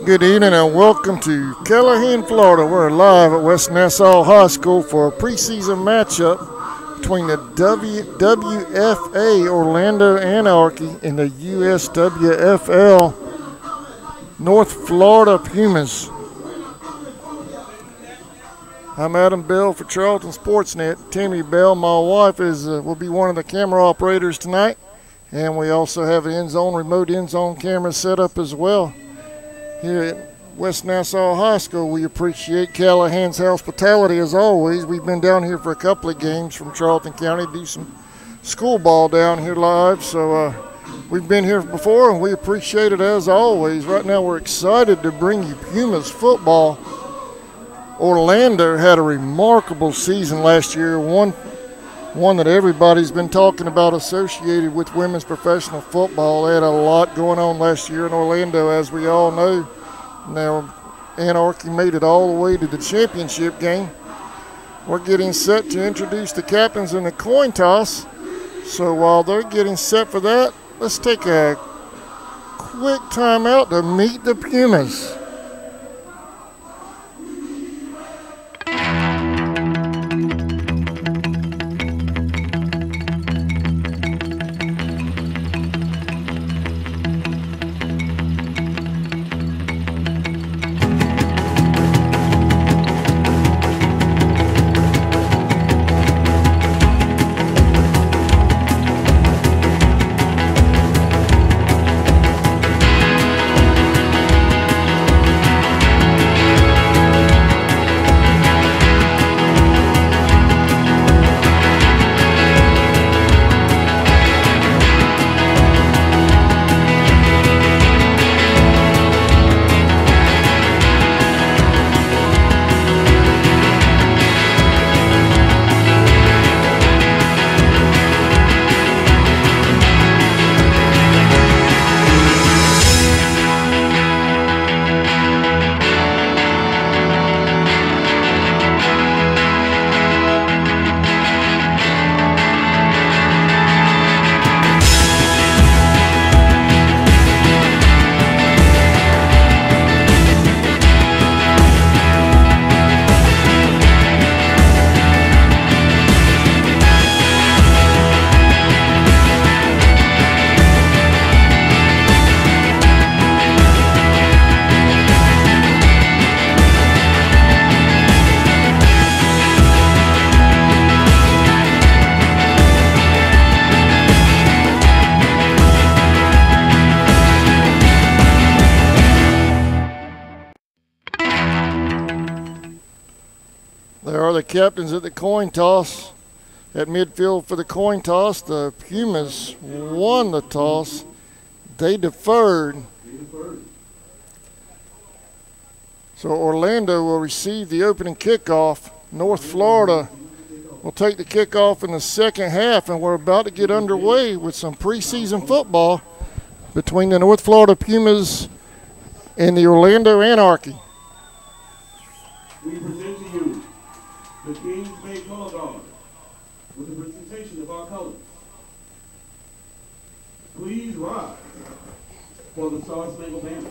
Good evening and welcome to Callahan, Florida. We're live at West Nassau High School for a preseason matchup between the WFA Orlando Anarchy and the USWFL North Florida Pumas. I'm Adam Bell for Charlton Sportsnet. Tammy Bell, my wife, will be one of the camera operators tonight. And we also have an remote end zone camera set up as well. Here at West Nassau High School, we appreciate Callahan's hospitality as always. We've been down here for a couple of games from Charlton County, do some school ball down here live. So we've been here before and we appreciate it as always. Right now we're excited to bring you Pumas football. Orlando had a remarkable season last year, one that everybody's been talking about associated with women's professional football. They had a lot going on last year in Orlando, as we all know. Now, Anarchy made it all the way to the championship game. We're getting set to introduce the captains in the coin toss. So while they're getting set for that, let's take a quick time out to meet the Pumas. There are the captains at the coin toss. At midfield for the coin toss, the Pumas won the toss. They deferred. So Orlando will receive the opening kickoff. North Florida will take the kickoff in the second half, and we're about to get underway with some preseason football between the North Florida Pumas and the Orlando Anarchy. We present to you the Kings Bay Color Guard with a presentation of our colors. Please rise for the Star Spangled Banner.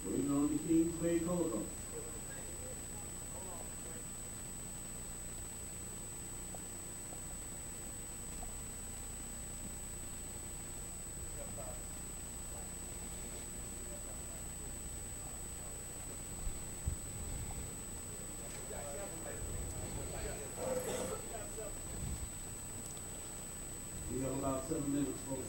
Waiting on the Kings Bay Color Guard. We have about 7 minutes, folks.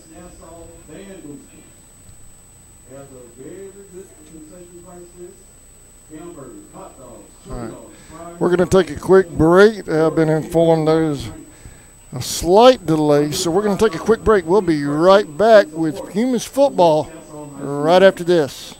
Nassau band boosters have a very good concession price list. Hamburgers, hot dogs, chili dogs, fries. We're going to take a quick break. I've been informed there's a slight delay, so we're going to take a quick break. We'll be right back with Pumas football right after this.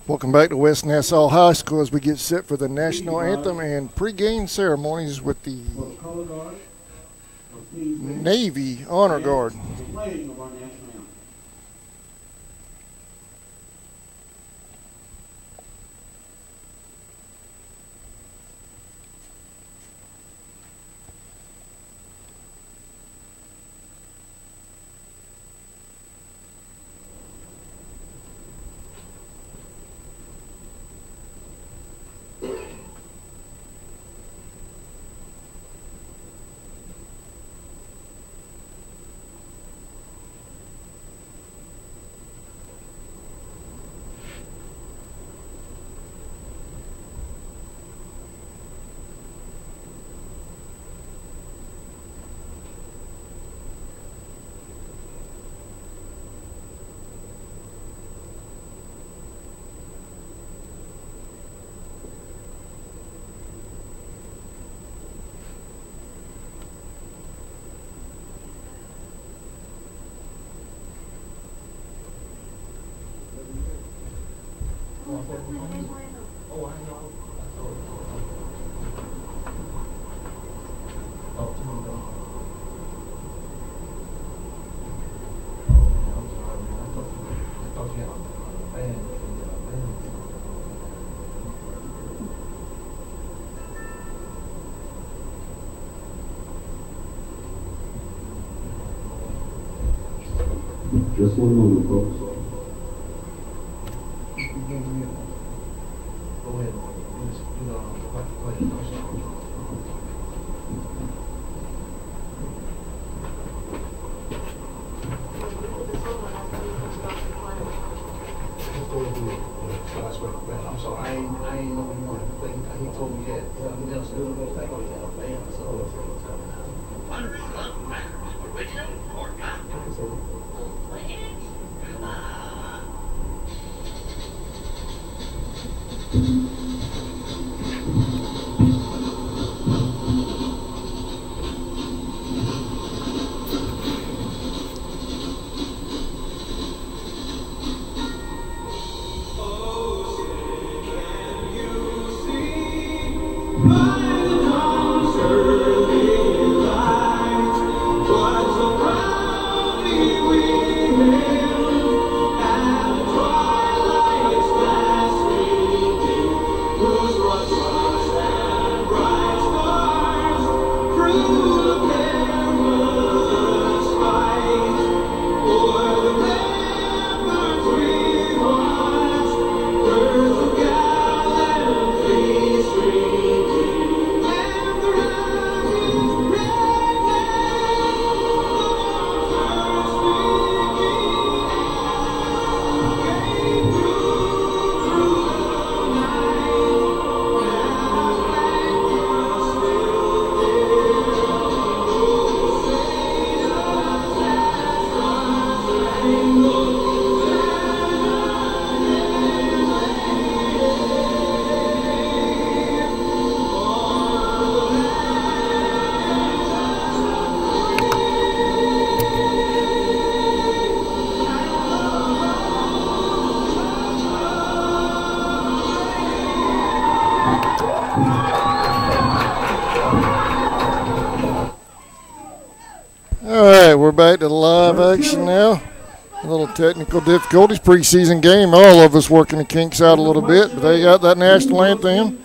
Welcome back to West Nassau High School as we get set for the national anthem and pre-game ceremonies with the Navy Honor Guard. Just one moment, folks. Go ahead. I'm sorry, I ain't know you wanted to play. He told me that. He else do those things. Oh, yeah, man. So, original or not? action now. A little technical difficulties. Preseason game. All of us working the kinks out a little bit, but they got that national anthem.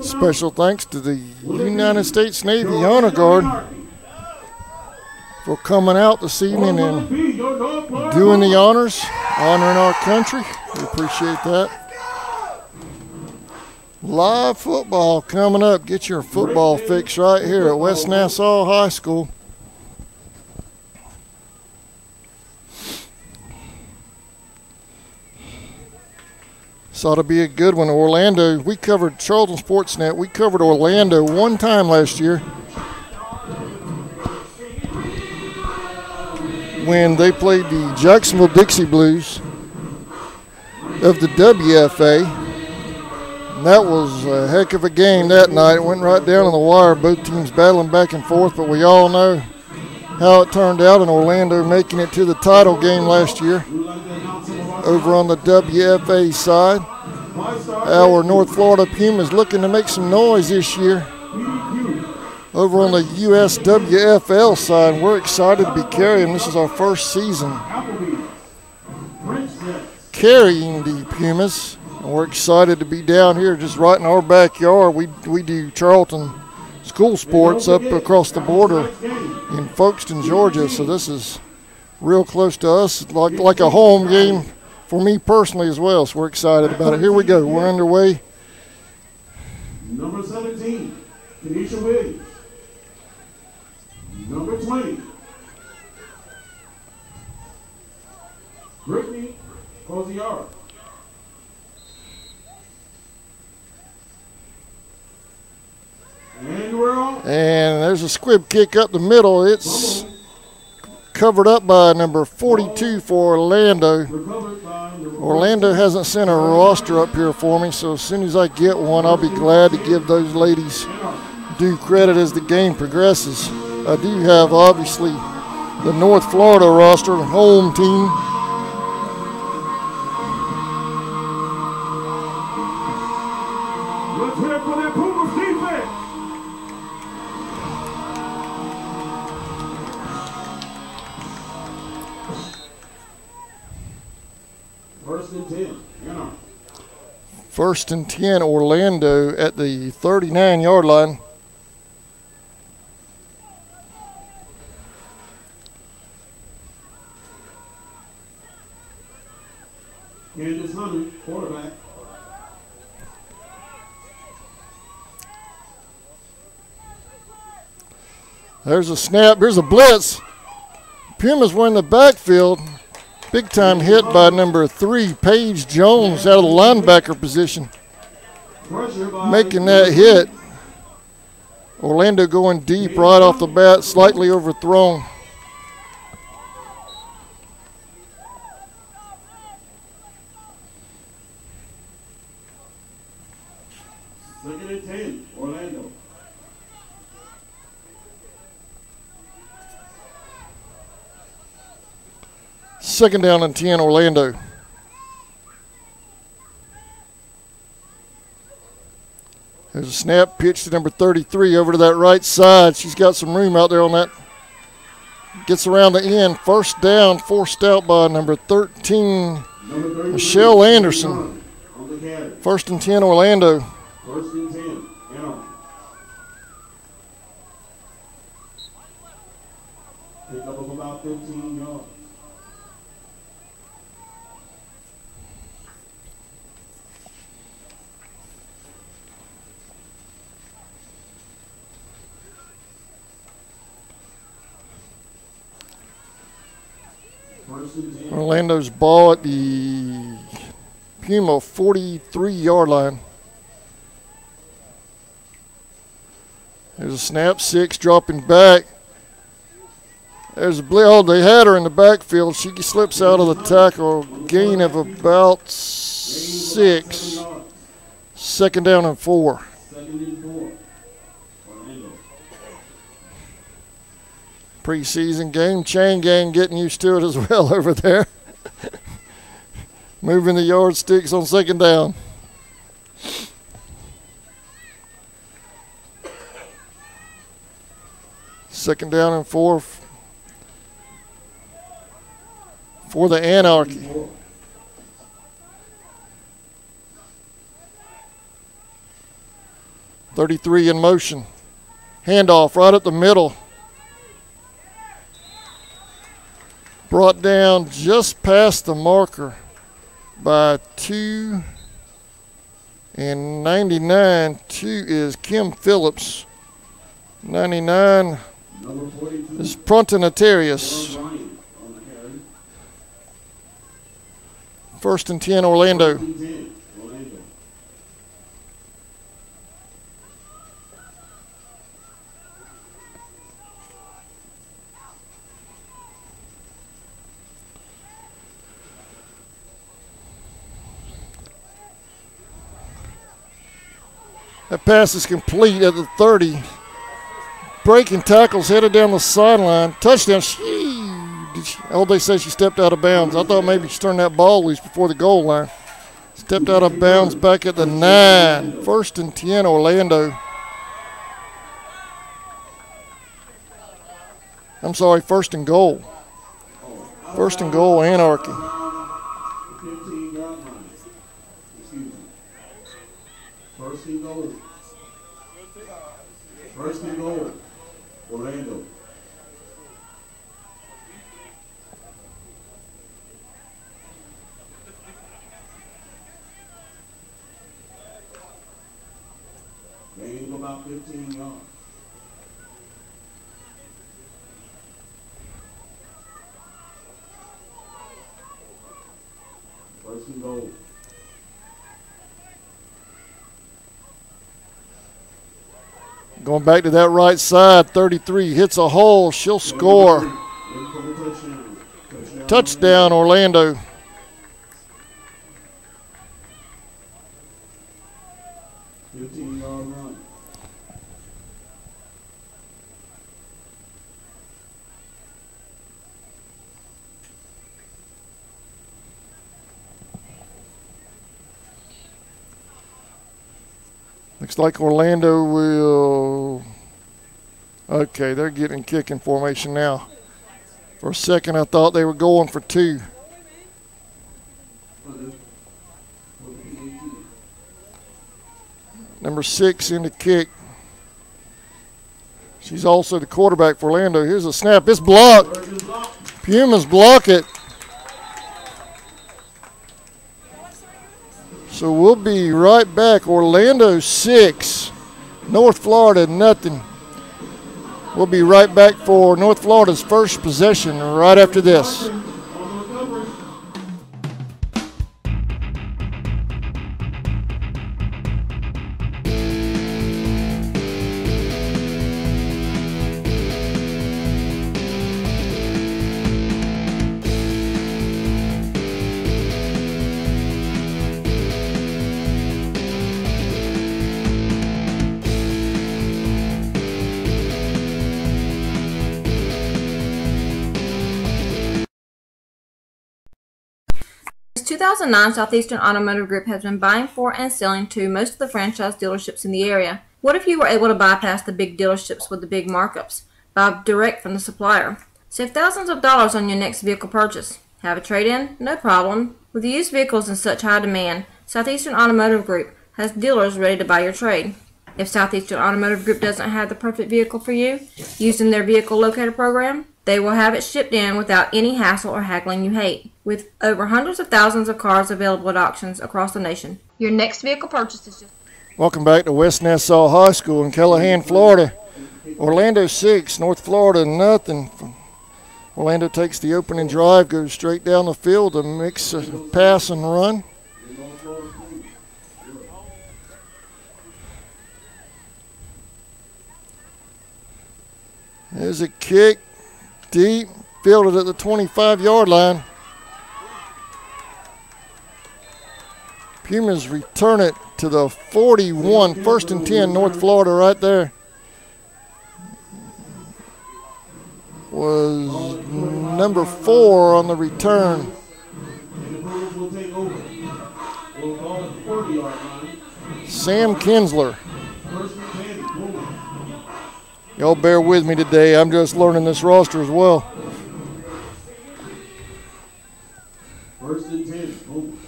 Special thanks to the United States Navy Honor Guard for coming out this evening and doing the honors, honoring our country. We appreciate that. Live football coming up. Get your football fix right here at West Nassau High School. This ought to be a good one. Orlando, we covered Charlton Sportsnet. We covered Orlando one time last year when they played the Jacksonville Dixie Blues of the WFA. And that was a heck of a game that night. It went right down on the wire, both teams battling back and forth, but we all know how it turned out, in Orlando making it to the title game last year. Over on the WFA side, our North Florida Pumas looking to make some noise this year. Over on the USWFL side, we're excited to be carrying. This is our first season carrying the Pumas, and we're excited to be down here just right in our backyard. We do Charlton school sports up across the border in Folkestone, Georgia, so this is real close to us, like a home game for me personally as well, so we're excited about it. Here we go. We're underway. Number 17, Kenesha Williams. Number 20, Brittany Coziara. And we're on. And there's a squib kick up the middle. It's covered up by number 42 for Orlando. Orlando hasn't sent a roster up here for me, so as soon as I get one, I'll be glad to give those ladies due credit as the game progresses. I do have, obviously, the North Florida roster, home team. Let's hear it for that Pumas defense. First and 10, Anarchy. First and 10, Orlando at the 39-yard line. Candace Hunter, quarterback. There's a snap. Here's a blitz. Pumas were in the backfield. Big time hit by number 3, Paige Jones, out of the linebacker position. Making that hit. Orlando going deep right off the bat, slightly overthrown. Second and 10, Orlando. Second down and 10, Orlando. There's a snap, pitch to number 33 over to that right side. She's got some room out there on that. Gets around the end. First down, forced out by number 13, Michelle Anderson. First and 10, Orlando. First and 10, Anarchy. Pick up of about 15 yards. Orlando's ball at the Puma 43-yard line. There's a snap, 6 dropping back. There's a blitz. Oh, they had her in the backfield. She slips out of the tackle. Gain of about 6. Second down and 4. Preseason game. Chain gang getting used to it as well over there. Moving the yardsticks on second down. Second down and 4. for the Anarchy. .33 in motion. Handoff right up the middle. Brought down just past the marker by 2 and 99. 2 is Kim Phillips. 99 is Pruntinatarius. 1st and 10 Orlando. That pass is complete at the 30. Breaking tackles, headed down the sideline. Touchdown. They say she stepped out of bounds. I thought maybe she turned that ball loose before the goal line. Stepped out of bounds back at the 9. 1st and 10 Orlando. I'm sorry, 1st and goal. 1st and goal, Anarchy. 15-yard line. Excuse me. 1st and goal. 1st and goal. Orlando. Gain of about 15 yards. First and goal. Going back to that right side, 33 hits a hole. She'll score. Touchdown, Orlando. Looks like Orlando will, okay, they're getting kicking formation now. For a second, I thought they were going for 2. Number 6 in the kick. She's also the quarterback for Orlando. Here's a snap. It's blocked. Pumas block it. So we'll be right back. Orlando 6, North Florida nothing. We'll be right back for North Florida's first possession right after this. Since 2009, Southeastern Automotive Group has been buying for and selling to most of the franchise dealerships in the area. What if you were able to bypass the big dealerships with the big markups? Buy direct from the supplier. Save thousands of dollars on your next vehicle purchase. Have a trade-in? No problem. With used vehicles in such high demand, Southeastern Automotive Group has dealers ready to buy your trade. If Southeastern Automotive Group doesn't have the perfect vehicle for you, using their vehicle locator program, they will have it shipped in without any hassle or haggling you hate. With over hundreds of thousands of cars available at auctions across the nation, your next vehicle purchase is just... Welcome back to West Nassau High School in Callahan, Florida. Orlando 6, North Florida nothing. Orlando takes the opening drive, goes straight down the field, a mix of pass and run. There's a kick, deep, fielded at the 25-yard line. Pumas return it to the 41, 1st and 10, North Florida right there. Was number 4 on the return. Sam Kinsler. Y'all bear with me today. I'm just learning this roster as well. First and 10, Pumas.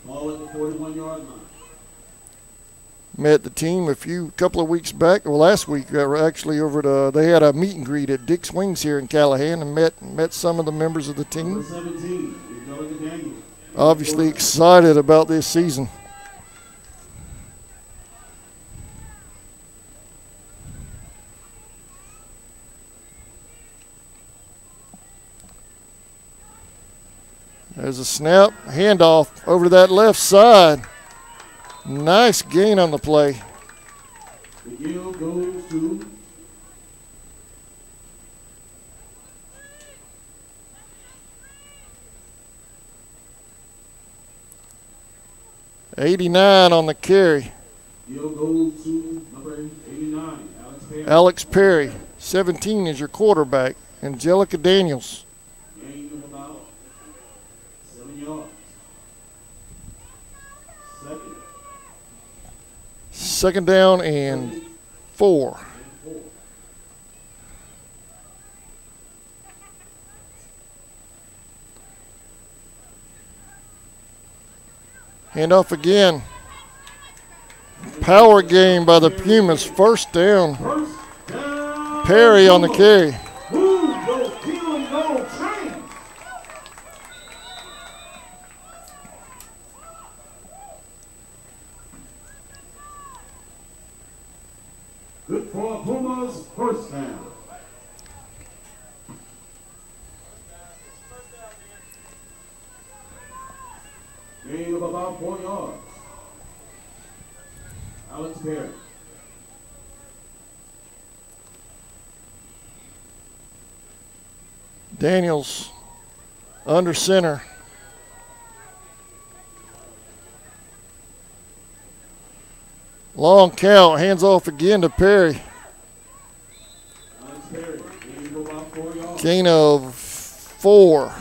Ball at the 41-yard line. Met the team a couple of weeks back, or last week, actually over to, they had a meet and greet at Dick's Wings here in Callahan and met some of the members of the team. Number 17, Daniel. Obviously excited about this season. There's a snap, handoff over to that left side. Nice gain on the play. The yield goes to 89 on the carry. yield goes to number 89, Alex Perry. Alex Perry. 17 is your quarterback. Angelica Daniels. Gain of about 7 yards. Second down and 4. Handoff again. Power game by the Pumas. First down. Perry on the carry. Good for Pumas, first down. Gain of about 4 yards. Alex Perry. Daniels under center. Long count, hands off again to Perry. Alex Perry, gain of about 4 yards. Gain of 4.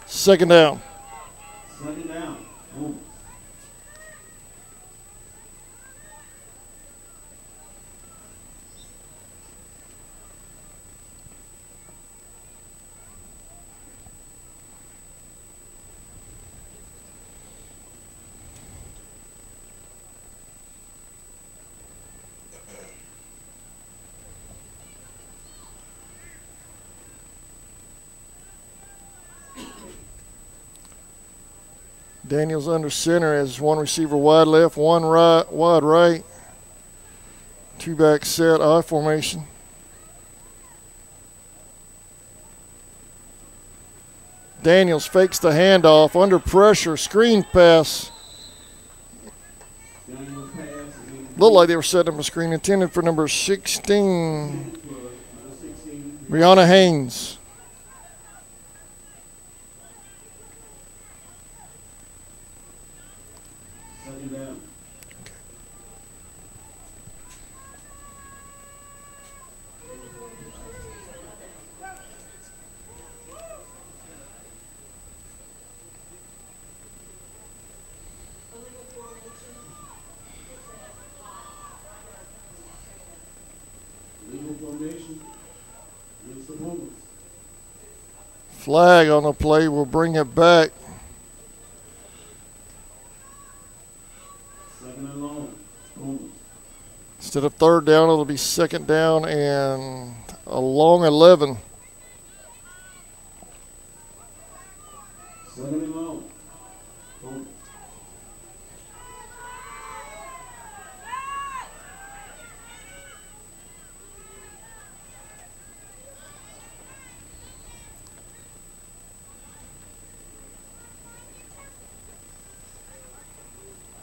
Second down. Second down. Pumas. Daniels under center as one receiver wide left, one right, wide right. 2 back set, I formation. Daniels fakes the handoff, under pressure, screen pass. Daniel's pass is Looked like they were setting up a screen intended for number 16, number 16. Brianna Haynes. Second down. Legal formation against the Pumas. Flag on the play, will bring it back. Second and long. Pumas. Instead of third down, it'll be second down and a long 11. Second and long. Pumas.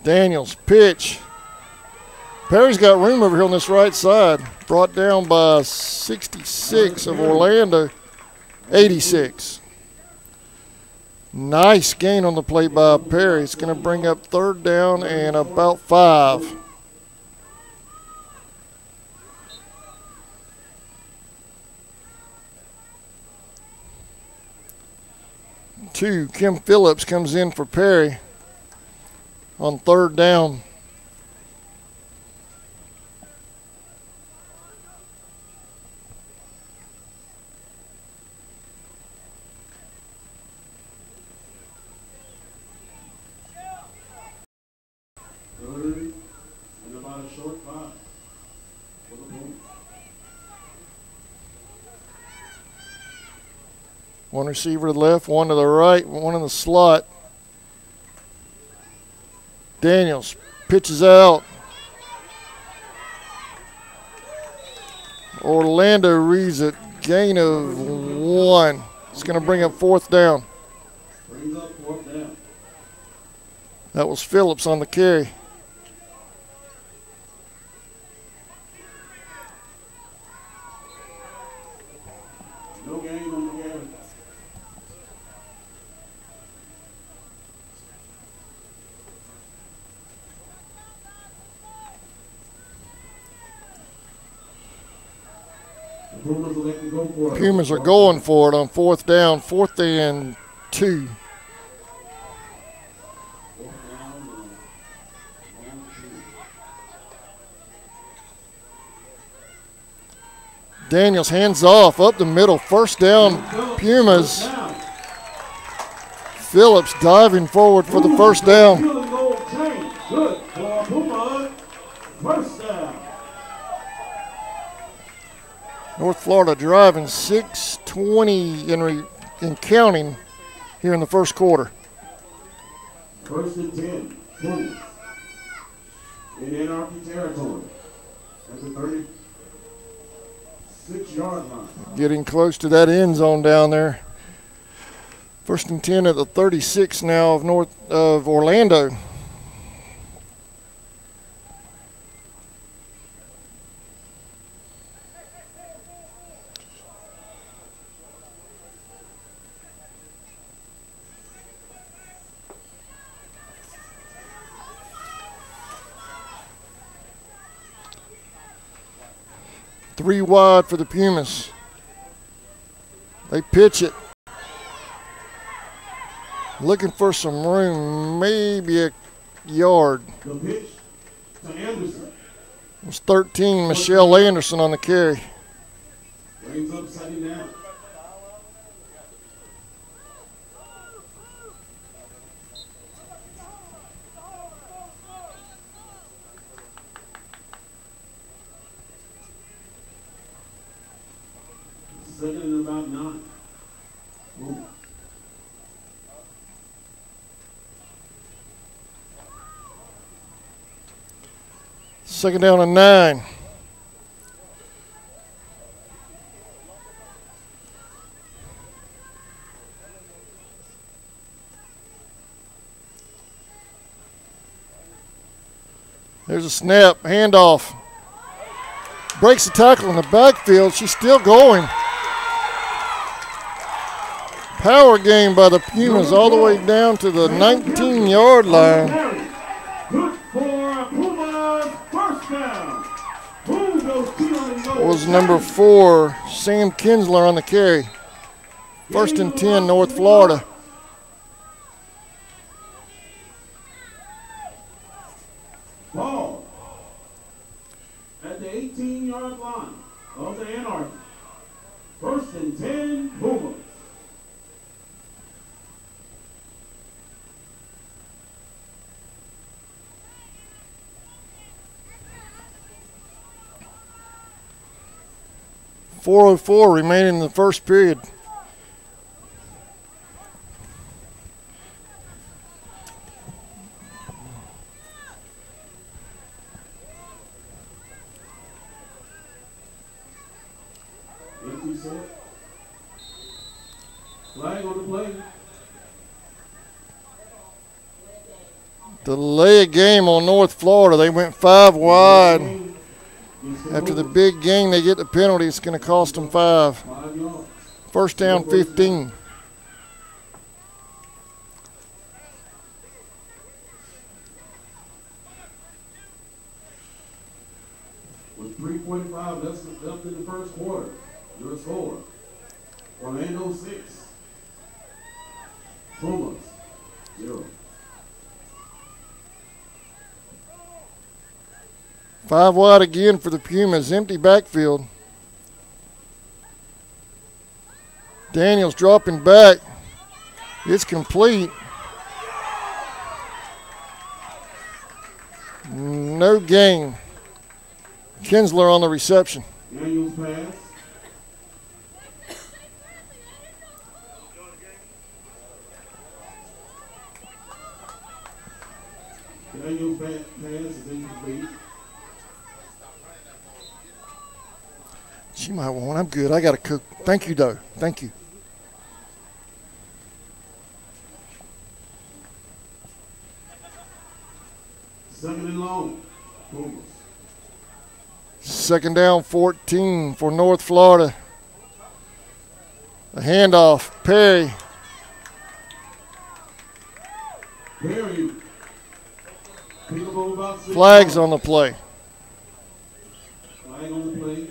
Daniels, pitch. Perry's got room over here on this right side. Brought down by 66 of Orlando, 86. Nice gain on the play by Perry. It's going to bring up third down and about 5. Two, Kim Phillips comes in for Perry on third down. One receiver to the left, one to the right, one in the slot. Daniels pitches out. Orlando reads it. Gain of 1. It's going to bring up 4th down. Brings up 4th down. That was Phillips on the carry. No gain on the carry. Pumas elect to go for it. Pumas are going for it on 4th down, 4th and 2. Daniels hands off up the middle, 1st down, Pumas. Phillips diving forward for the 1st down. Good for Puma. 1st down. North Florida driving 6:20 in counting here in the 1st quarter. 1st and 10, Pumas. In Anarchy territory at the 36-yard line. Getting close to that end zone down there. 1st and 10 at the 36 now of Orlando. Three wide for the Pumas. They pitch it. Looking for some room, maybe a yard. The pitch to Anderson. It was 13, Michelle Anderson on the carry. Brings up 2nd down. Second and about 9. Ooh. Second down and 9. There's a snap, handoff. Breaks the tackle in the backfield. She's still going. Power game by the Pumas all the way down to the 19-yard line. Good for Pumas. 1st down. Was number 4, Sam Kinsler on the carry. 1st and 10, North Florida. Ball at the 18-yard line of the Anarchy. 1st and 10, Pumas. .404 remaining in the 1st period. Empty set. Flag on the play. Delay a game on North Florida. They went 5 wide. After the big game, they get the penalty. It's going to cost them 5. 5 yards. 1st down, 15. With 3:45 left in the 1st quarter, your score: Orlando 6, Pumas 0. 5 wide again for the Pumas. Empty backfield. Daniels dropping back. It's complete. No gain. Kinsler on the reception. Daniels pass. Daniel's pass is incomplete. She might want one. I'm good. I got to cook. Thank you, though. Thank you. Second and long. Pumas. Second down, 14 for North Florida. The handoff. Perry. Perry. Pick up over about 6 Flags yards. on the play. Flag on the play.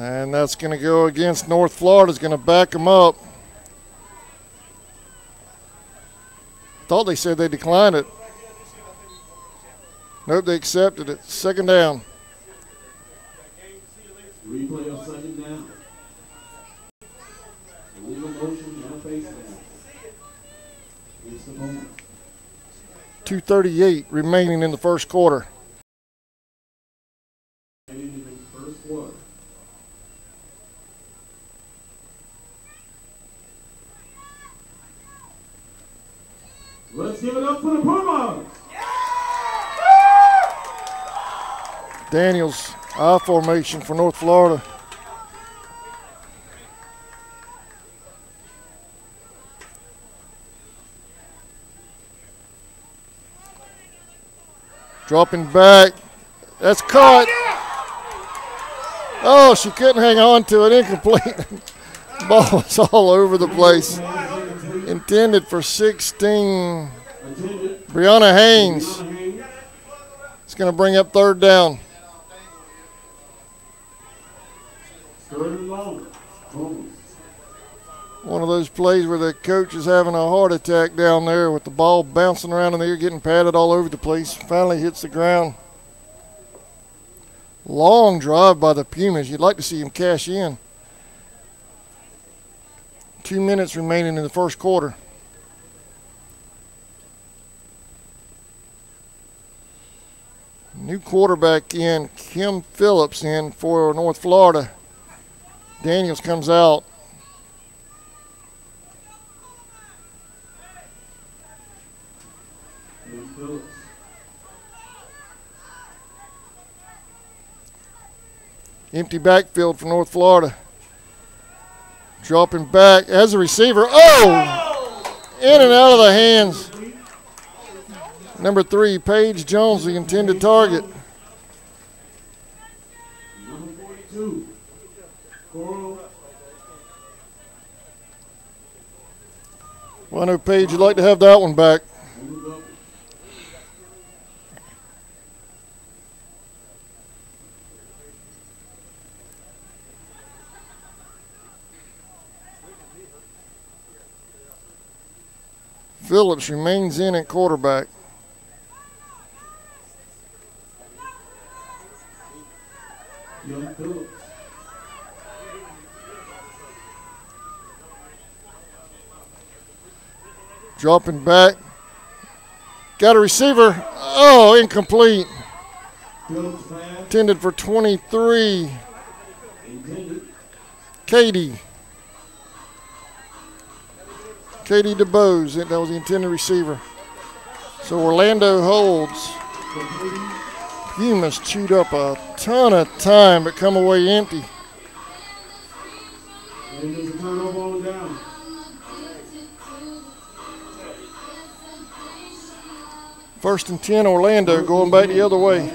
And that's going to go against North Florida. Is going to back them up. Thought they said they declined it. Nope, they accepted it. Second down. Replay of second down. Illegal motion and a face down. It's the Pumas. 2:38 remaining in the first quarter. In the first quarter. Let's give it up for the Pumas. Daniels, I formation for North Florida. Dropping back. That's caught. Oh, she couldn't hang on to it. Incomplete. Ball was all over the place. Intended for 16. Brianna Haynes. It's going to bring up third down. Third and long. Pumas. One of those plays where the coach is having a heart attack down there with the ball bouncing around in the air, getting patted all over the place. Finally hits the ground. Long drive by the Pumas. You'd like to see him cash in. 2 minutes remaining in the first quarter. New quarterback in, Kim Phillips in for North Florida. Daniels comes out. Empty backfield for North Florida. Dropping back as a receiver. Oh! In and out of the hands. Number 3, Paige Jones, the intended target. Number 42. Coral. Well, I know, Paige, you'd like to have that one back. Phillips remains in at quarterback. Young Phillips. Dropping back. Got a receiver. Oh, incomplete. Phillips pass. Intended for 23. Intended. Katie DeBose. That was the intended receiver. So Orlando holds. Pumas chewed up a ton of time but come away empty. And there's a turnover on down. First and 10, Orlando going back the other way.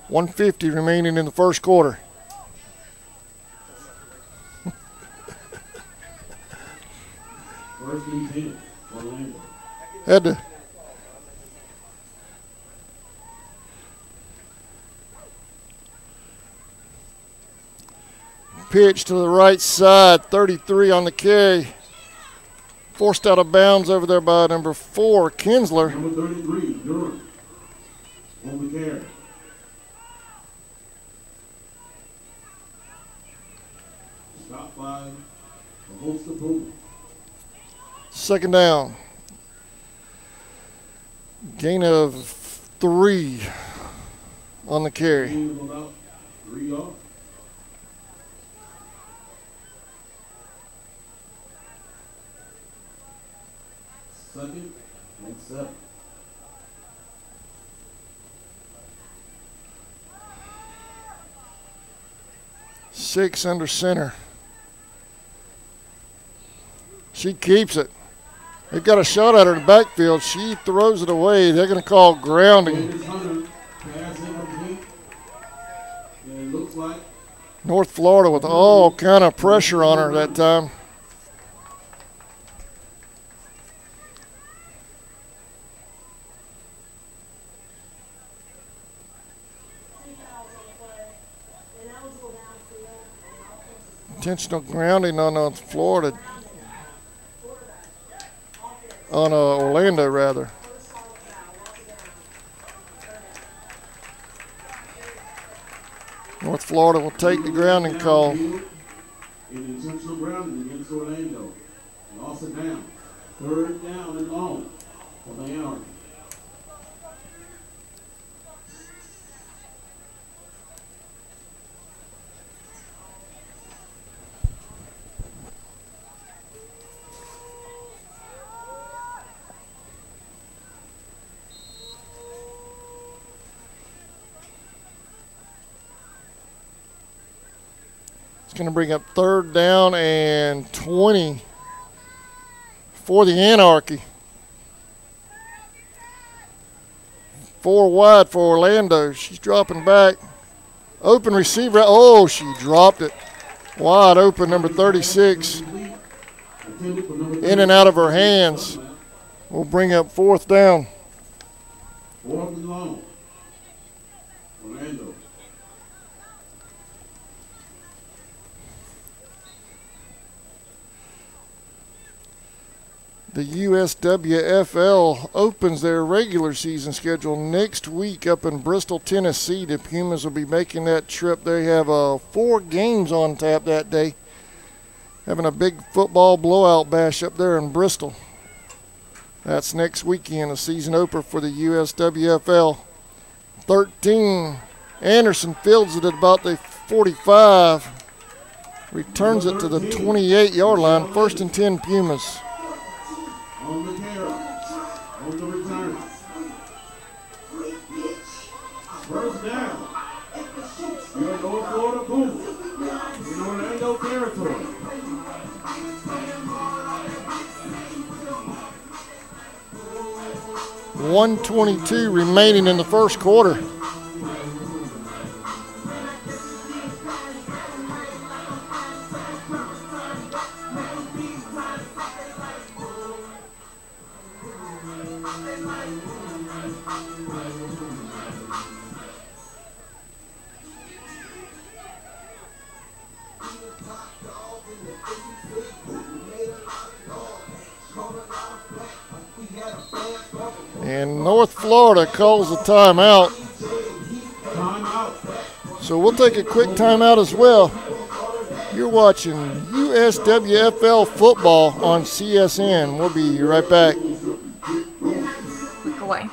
$150 remaining in the first quarter. First and 10, Orlando. Had to. pitch to the right side, 33 on the carry. Forced out of bounds over there by number 4, Kinsler. Number 33, Durham, on the carry. Stop by the host of Puma. Second down. Gain of 3 on the carry. Gain of about 3 yards. Second and 7. Six under center. She keeps it. They've got a shot at her in the backfield. She throws it away. They're going to call grounding. North Florida with all kind of pressure on her that time. Intentional grounding on Florida. On Orlando, rather. North Florida will take the grounding call. In intentional grounding against Orlando. Loss it down. Third down and long for the Anarchy. Going to bring up third down and 20 for the Anarchy. 4 wide for Orlando. She's dropping back. Open receiver. Oh, she dropped it. Wide open, number 36. In and out of her hands. We'll bring up fourth down. Fourth and long. Orlando. The USWFL opens their regular season schedule next week up in Bristol, Tennessee. The Pumas will be making that trip. They have 4 games on tap that day. Having a big football blowout bash up there in Bristol. That's next weekend, a season opener for the USWFL. 13. Anderson fields it at about the 45. Returns it to the 28-yard line. First and 10 Pumas. On the carry, on the return. First down. You're in North Florida Pumas in Orlando territory. .122 remaining in the first quarter. And North Florida calls a timeout. So we'll take a quick timeout as well. You're watching USWFL football on CSN. We'll be right back. Click away.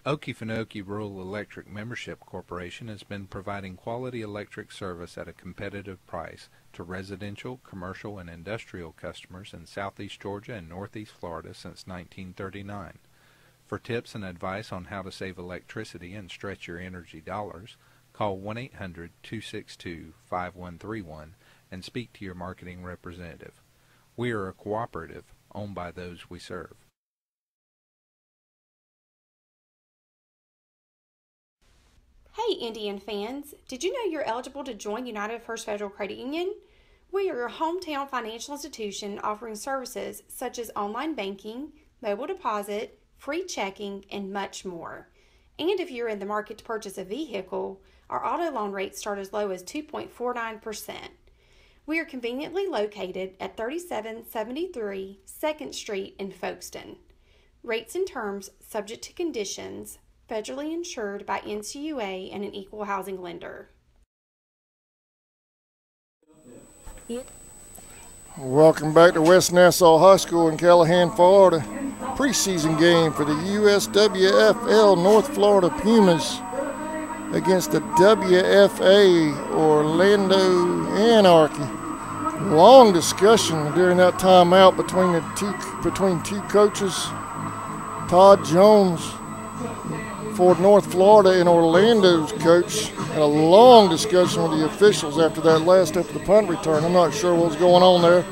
Okefenokee Rural Electric Membership Corporation has been providing quality electric service at a competitive price to residential, commercial, and industrial customers in southeast Georgia and northeast Florida since 1939. For tips and advice on how to save electricity and stretch your energy dollars, call 1-800-262-5131 and speak to your marketing representative. We are a cooperative owned by those we serve. Hey Indian fans, did you know you're eligible to join United First Federal Credit Union? We are your hometown financial institution offering services such as online banking, mobile deposit, free checking, and much more. And if you're in the market to purchase a vehicle, our auto loan rates start as low as 2.49%. We are conveniently located at 3773 2nd Street in Folkestone. Rates and terms subject to conditions, federally insured by NCUA and an equal housing lender. Welcome back to West Nassau High School in Callahan, Florida. Preseason game for the USWFL North Florida Pumas against the WFA Orlando Anarchy. Long discussion during that timeout between two coaches. Todd Jones for North Florida and Orlando's coach had a long discussion with the officials after the punt return. I'm not sure what was going on there.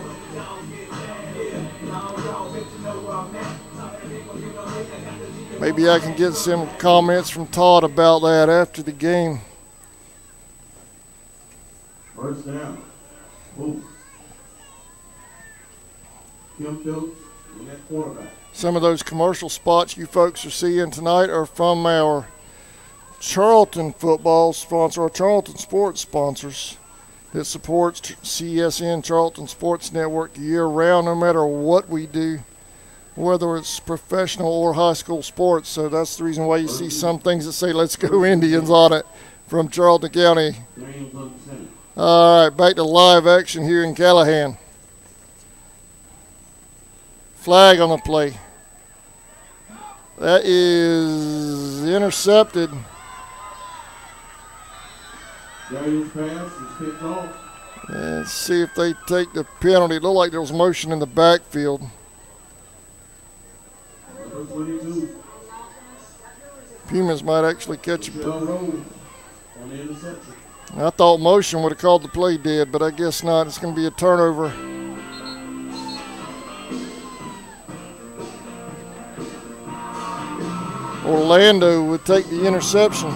Maybe I can get some comments from Todd about that after the game. First down. Move. Kim Phillips in that quarterback. Some of those commercial spots you folks are seeing tonight are from our Charlton football sponsor, our Charlton sports sponsors that supports CSN, Charlton Sports Network, year-round, no matter what we do, whether it's professional or high school sports. So that's the reason why you see some things that say "Let's Go Indians" on it from Charlton County. All right, back to live action here in Callahan. Flag on the play. That is intercepted. Daniel's pass is picked off. Let's see if they take the penalty. It looked like there was motion in the backfield. Number 22. Pumas might actually catch it. On the interception. I thought motion would have called the play dead, but I guess not. It's going to be a turnover. Orlando would take the interception.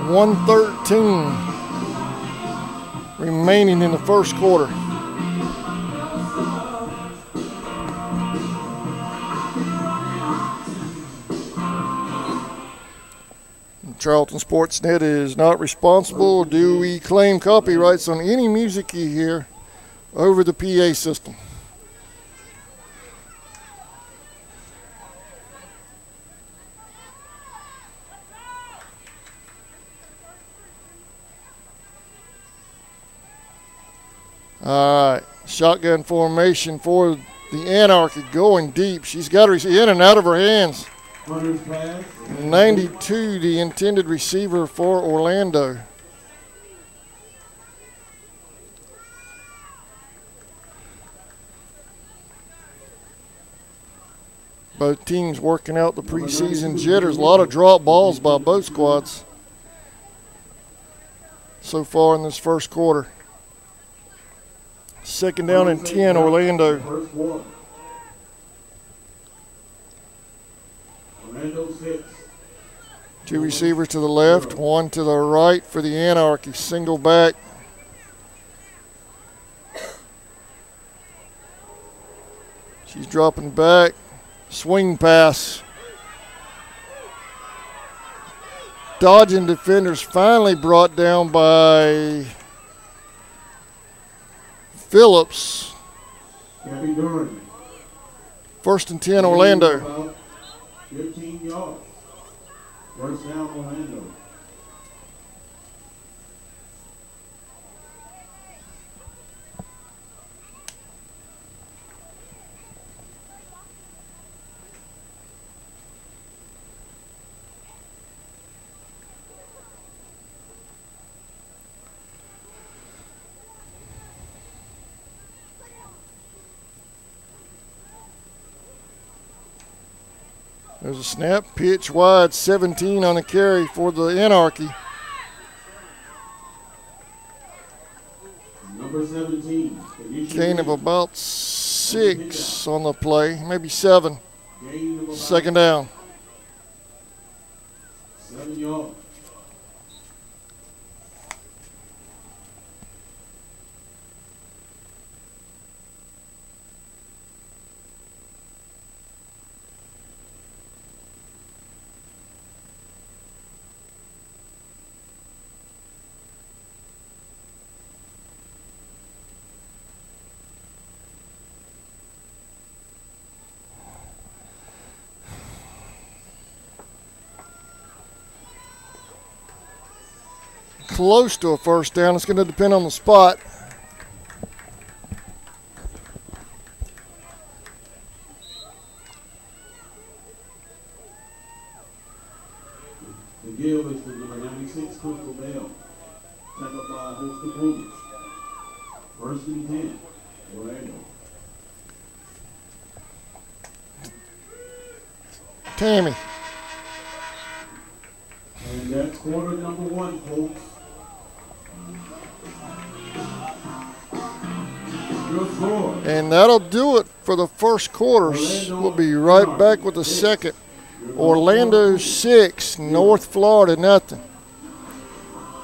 .113 remaining in the first quarter. Charlton Sportsnet is not responsible. Do we claim copyrights on any music you hear over the PA system? All right, shotgun formation for the Anarchy going deep. She's got her in and out of her hands. 92, the intended receiver for Orlando. Both teams working out the preseason jitters. A lot of drop balls by both squads so far in this first quarter. Second down and 10, Orlando. Two receivers to the left, one to the right for the Anarchy. Single back. She's dropping back. Swing pass. Dodging defenders, finally brought down by Phillips. First and 10, Orlando. 15 yards. First down, Orlando. There's a snap, pitch wide, 17 on the carry for the Anarchy. Number 17. Gain of about 6 on the play, maybe 7. Second down. 7 yards. close to a first down. It's going to depend on the spot. The give is to number 96, Crystal Bell. Tackled by host the Pumas. First and 10. Orlando. Tammy. And that's quarter number 1, folks. Good score. And that'll do it for the first quarter. We'll be right back with the second. Orlando 6, North Florida nothing.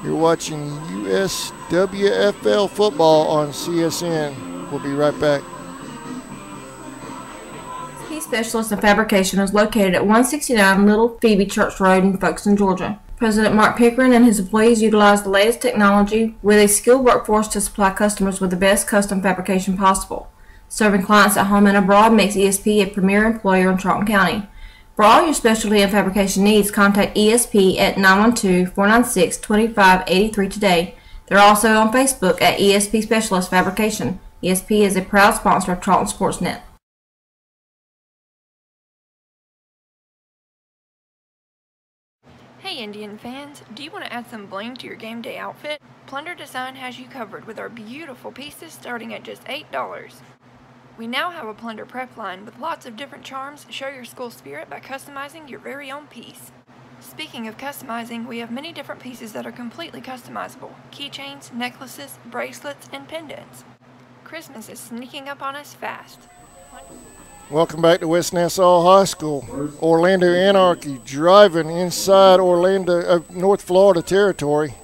You're watching USWFL football on CSN. We'll be right back. ESP Specialist in Fabrication is located at 169 Little Phoebe Church Road in Folkestone, Georgia. President Mark Pickering and his employees utilize the latest technology with a skilled workforce to supply customers with the best custom fabrication possible. Serving clients at home and abroad makes ESP a premier employer in Charlton County. For all your specialty and fabrication needs, contact ESP at 912-496-2583 today. They're also on Facebook at ESP Specialist Fabrication. ESP is a proud sponsor of Charlton Sportsnet. Hey Indian fans, do you want to add some bling to your game day outfit? Plunder Design has you covered with our beautiful pieces starting at just $8. We now have a Plunder prep line with lots of different charms to show your school spirit by customizing your very own piece. Speaking of customizing, we have many different pieces that are completely customizable. Keychains, necklaces, bracelets, and pendants. Christmas is sneaking up on us fast. Welcome back to West Nassau High School. Orlando Anarchy driving inside North Florida territory.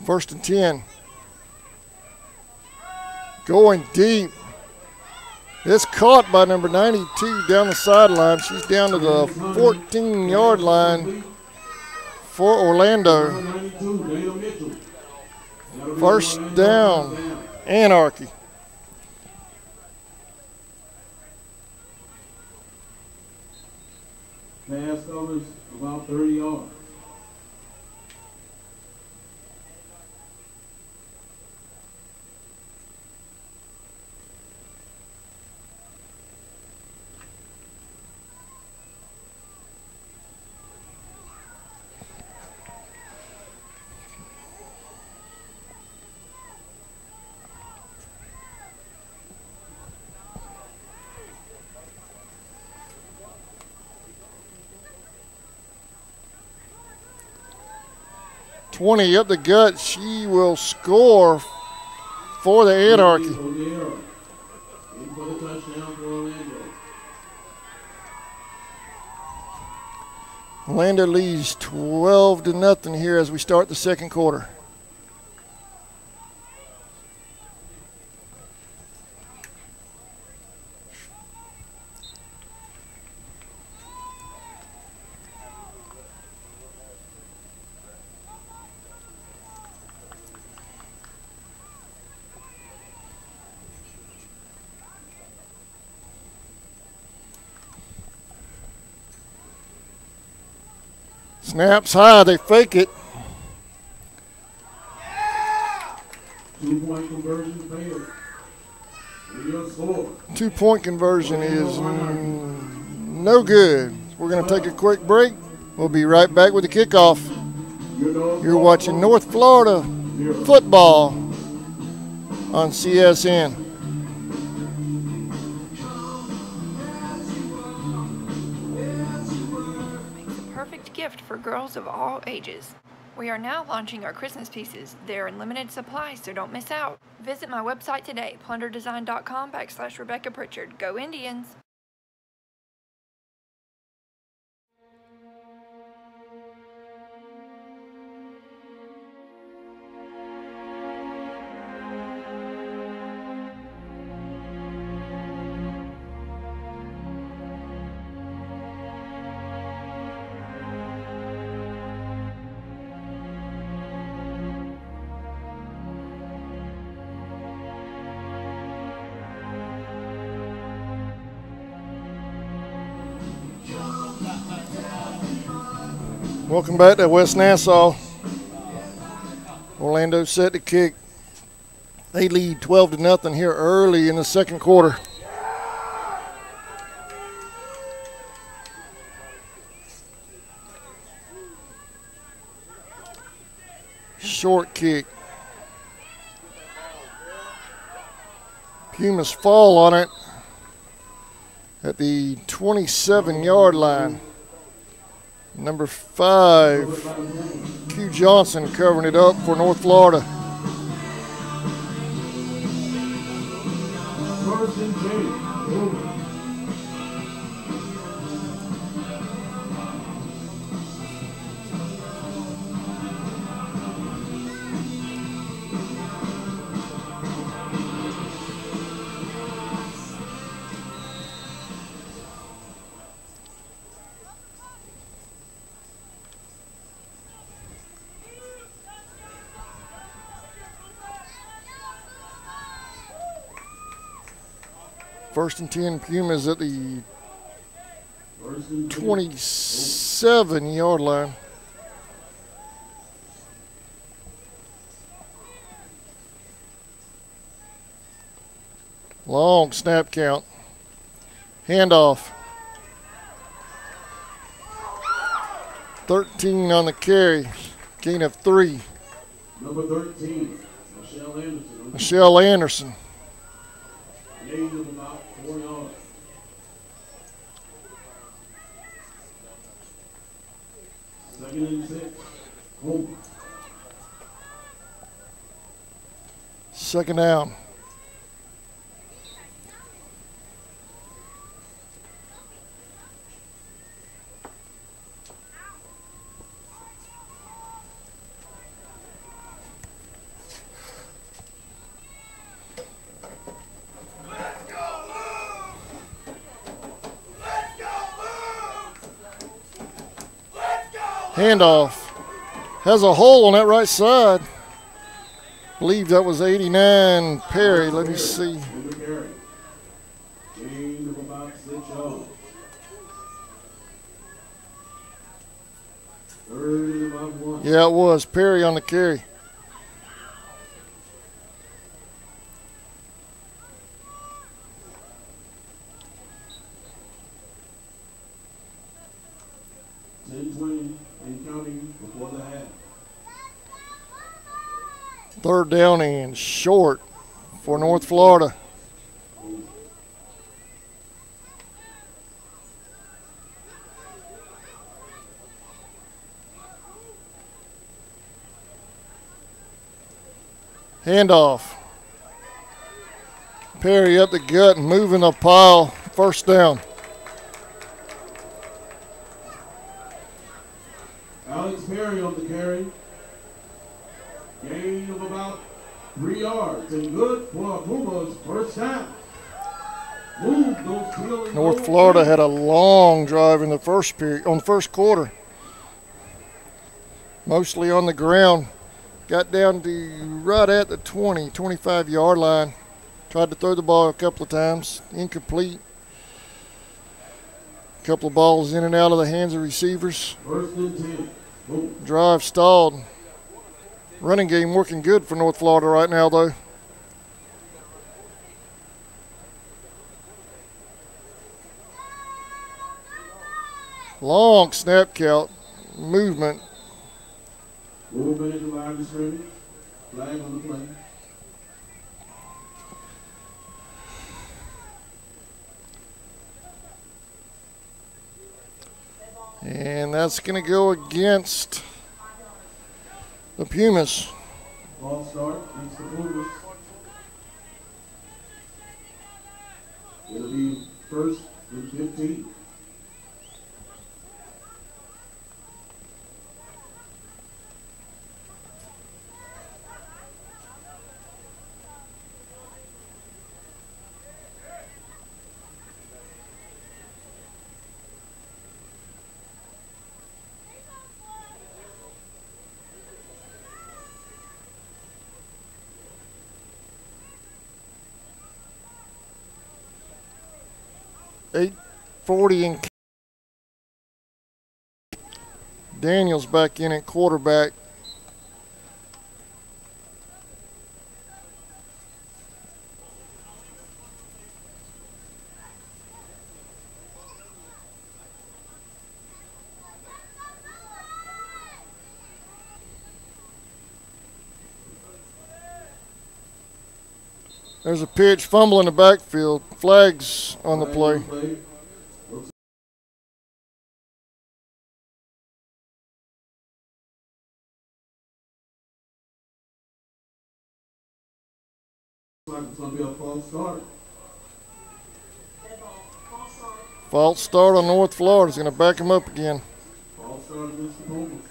First and 10. Going deep. It's caught by number 92 down the sideline. She's down to the 14-yard line for Orlando. First down, Anarchy. Pass covers about 30 yards. .20 up the gut. She will score for the Anarchy. Orlando leads 12-0 here as we start the second quarter. Snaps high, they fake it. 2-point conversion failed. And your score. 2-point conversion is no good. We're going to take a quick break. We'll be right back with the kickoff. You're watching North Florida football on CSN. Gift for girls of all ages. We are now launching our Christmas pieces. They're in limited supply, so don't miss out. Visit my website today, plunderdesign.com/Rebecca Pritchard. Go Indians! Welcome back to West Nassau. Orlando set to kick. They lead 12-0 here early in the second quarter. Short kick. Pumas fall on it at the 27-yard line. Number 5, Q Johnson covering it up for North Florida. First and 10. Pumas. First and 10, Pumas at the 27-yard line. Long snap count. Handoff. 13 on the carry. Gain of 3. Number 13, Michelle Anderson. Michelle Anderson. Gain of about 4 yards. Second and 6. Puma. Second down. Handoff. Has a hole on that right side. Believe that was 89 Perry. Let me see. Gain of about 6 yards. Third and about 1. Yeah, it was Perry on the carry. Before the half. Third down and short for North Florida. Handoff. Perry up the gut and moving a pile. First down. Alex Perry on the carry. Gain of about 3 yards and good for Pumas first down. Move those field. North Florida had a long drive in the first period, on the first quarter. Mostly on the ground. Got down to right at the 20, 25-yard line. Tried to throw the ball a couple of times. Incomplete. A couple of balls in and out of the hands of receivers. First and 10. Move. Drive stalled. Running game working good for North Florida right now, though. Long snap count. Movement. Movement in the line of scrimmage. Flag on the play. And that's going to go against the Pumas. Ball start against the Pumas. It'll be first and 15. .840 in Daniels back in at quarterback. There's a pitch, fumble in the backfield. Flags on the play. It's going to be a false start. False start on North Florida. Is going to back him up again. False start against the Pumas.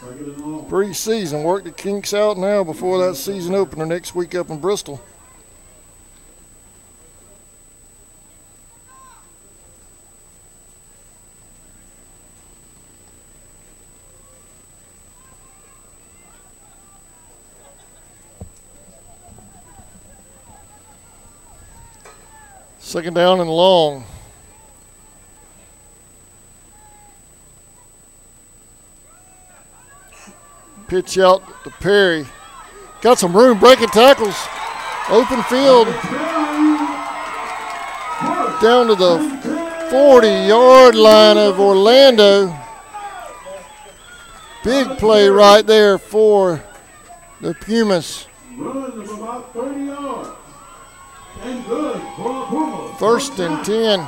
Second and long. Pre-season. Work the kinks out now before that season opener next week up in Bristol. Second down and long. Pitch out to Perry. Got some room, breaking tackles. Open field. Down to the 40-yard line of Orlando. Big play right there for the Pumas. Run of about 30 yards. And good for Pumas. First and 10.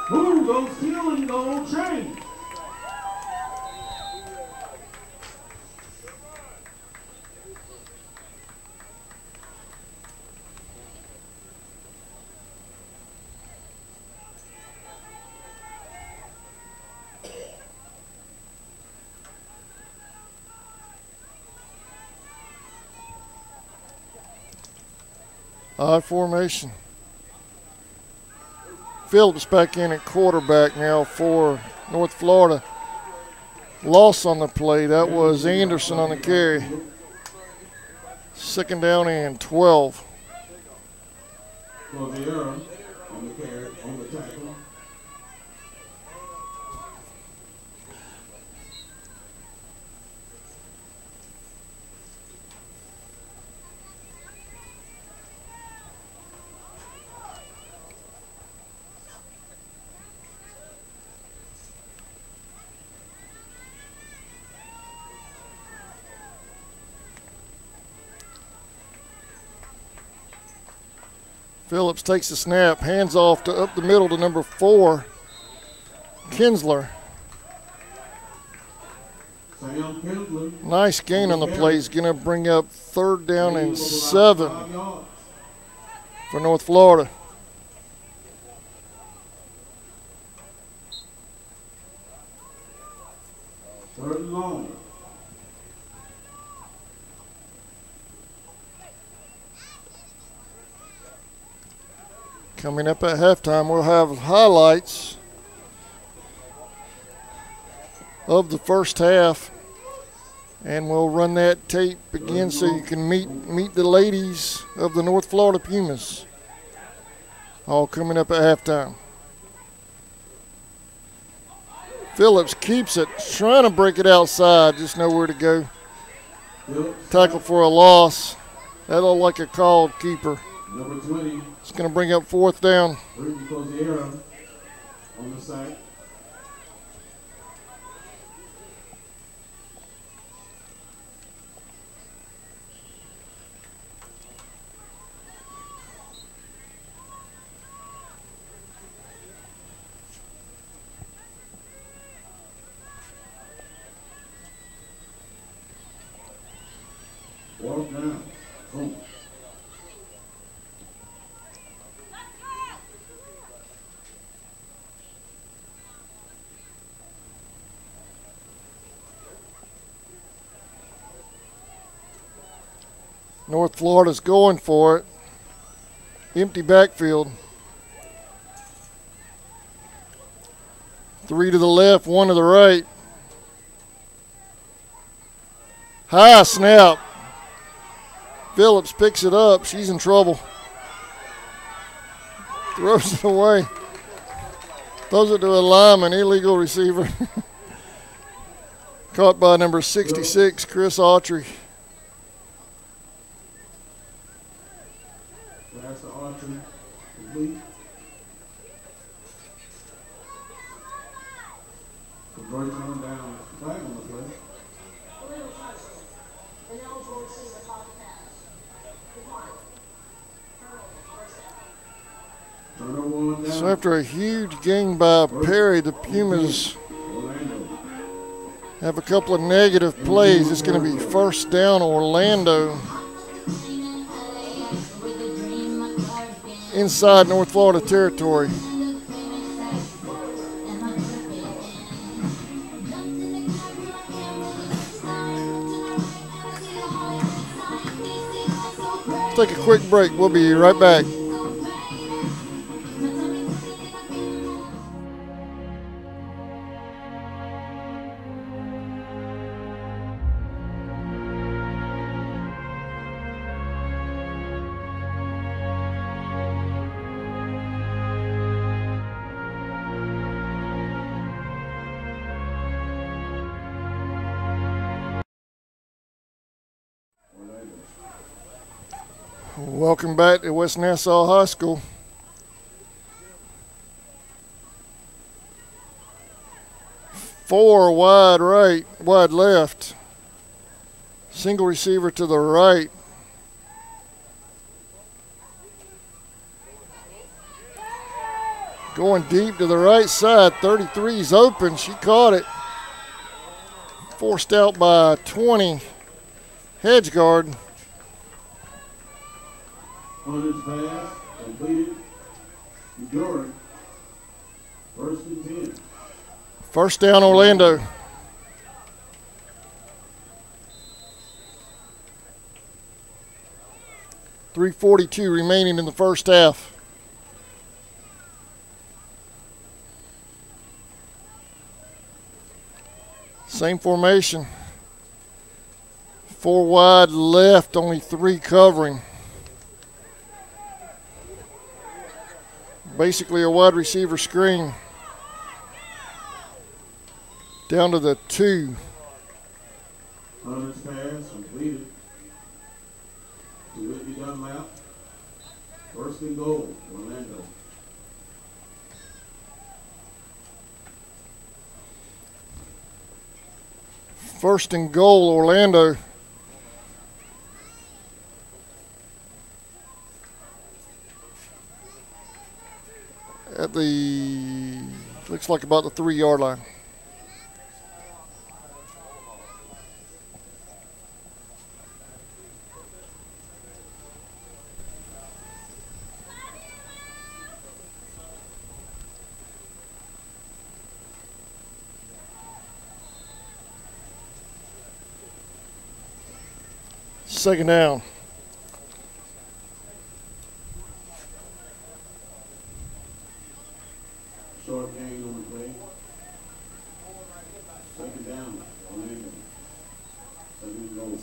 Who goes stealing the old train? I formation. Phillips back in at quarterback now for North Florida. Loss on the play. That was Anderson on the carry. Second down and 12. Was the error on the carry, on the tackle. Phillips takes the snap, hands off to up the middle to number 4, Kinsler. Nice gain on the play. He's going to bring up third down and 7 for North Florida. Third and long. Coming up at halftime, we'll have highlights of the first half, and we'll run that tape again so you can meet the ladies of the North Florida Pumas. All coming up at halftime. Phillips keeps it, trying to break it outside, just nowhere to go. Tackle for a loss. That looked like a called keeper. Number 20. It's going to bring up fourth down. Because the error on the side. Fourth down. Boom. North Florida's going for it. Empty backfield. 3 to the left, 1 to the right. High snap. Phillips picks it up. She's in trouble. Throws it away. Throws it to a lineman, illegal receiver. Caught by number 66, Chris Autry. Pass to Autry. Complete. Conversion on down. Flag on the play. So after a huge gain by Perry, the Pumas have a couple of negative plays. It's going to be first down Orlando inside North Florida territory. Let's take a quick break. We'll be right back. Welcome back to West Nassau High School. Four wide right, wide left. Single receiver to the right. Going deep to the right side. 33's open. She caught it. Forced out by 20. Hedge guard. On his pass, completed. Jordan. First and 10. First down Orlando. .342 remaining in the first half. Same formation. Four wide left, only three covering. Basically a wide receiver screen. Down to the 2. Hunter's pass completed to Whitney Dunlap. First and goal, Orlando. First and goal, Orlando. At the, looks like about the 3-yard line. Second down. Short gain on the play. Second down, Orlando. Second goal.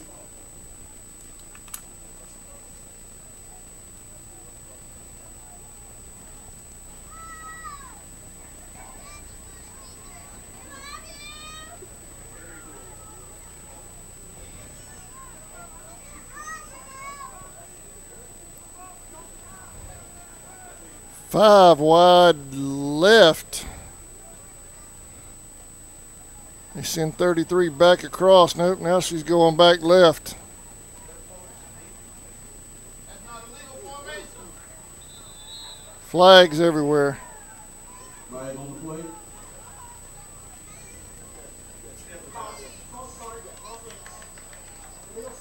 Five wide left. They send 33 back across. Nope, now she's going back left. Flags everywhere. Flag on the play.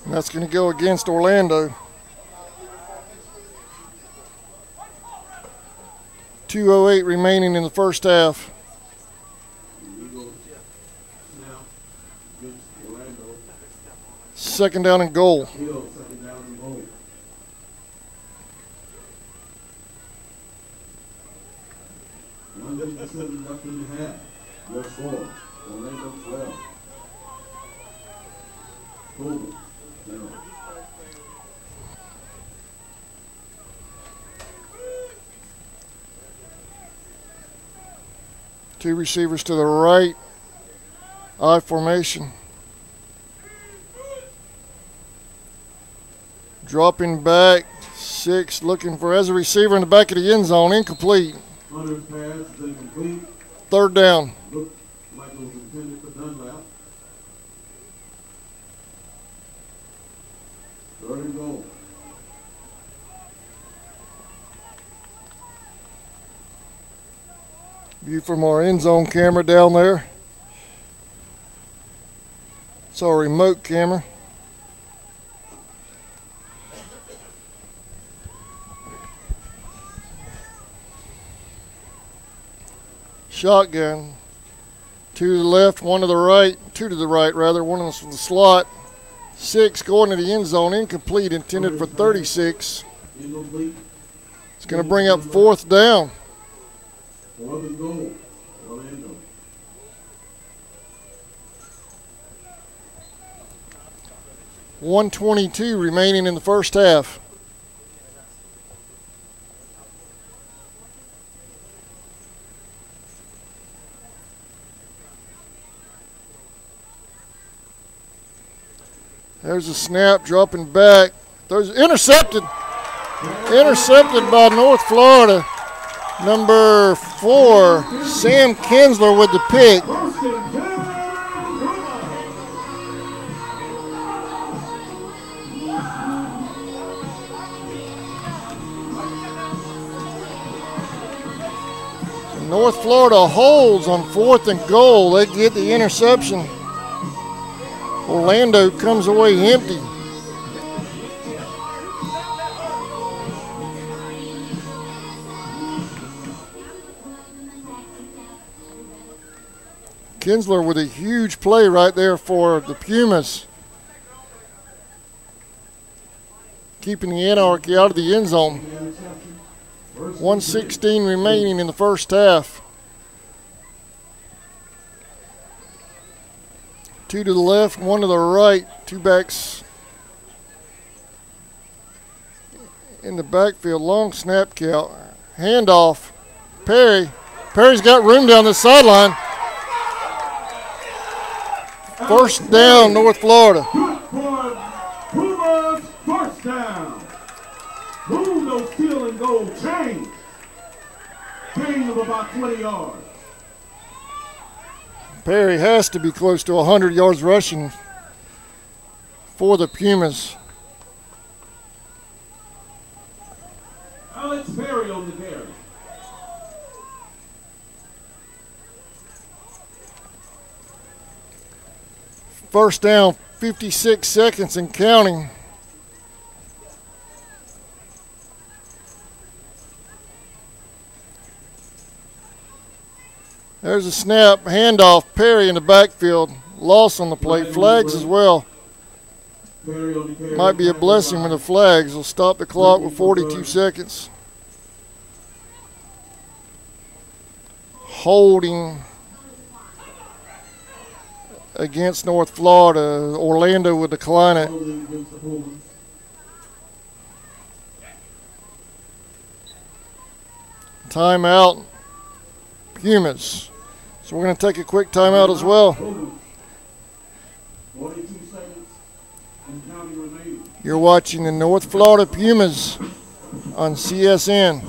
And that's going to go against Orlando. 2:08 remaining in the first half. Second down and goal. Second down and goal. London Pacific left in the half. Your score, Orlando 12. Puma 0. Two receivers to the right. I formation. Dropping back. 6 looking for as a receiver in the back of the end zone. Incomplete. Hunter's pass is incomplete. Third down. Looked like it was intended for Dunlap. Third and goal. View from our end zone camera down there. It's our remote camera. Shotgun. 2 to the left, 1 to the right, 2 to the right rather, 1 in the slot. 6 going to the end zone, incomplete, intended for 36. It's going to bring up 4th down. 4th and goal. Orlando. .122 remaining in the first half. There's a snap, dropping back. There's intercepted. Intercepted by North Florida. Number 4, Sam Kinsler with the pick. North Florida holds on 4th and goal. They get the interception. Orlando comes away empty. Kinsler with a huge play right there for the Pumas. Keeping the Anarchy out of the end zone. 1:16 remaining in the first half. 2 to the left, 1 to the right. 2 backs in the backfield. Long snap count. Handoff. Perry. Perry's got room down the sideline. First down, North Florida. Pumas, first down. Move those field and goal chains. Gain of about 20 yards. Perry has to be close to 100 yards rushing for the Pumas. Alex Perry on the carry. First down, 56 seconds and counting. There's a snap, handoff, Perry in the backfield. Loss on the play, flags as well. Might be a blessing when the flags will stop the clock with 42 seconds. Holding against North Florida. Orlando will decline it. Timeout, Pumas. So we're going to take a quick timeout as well. 42 seconds and counting remaining. You're watching the North Florida Pumas on CSN.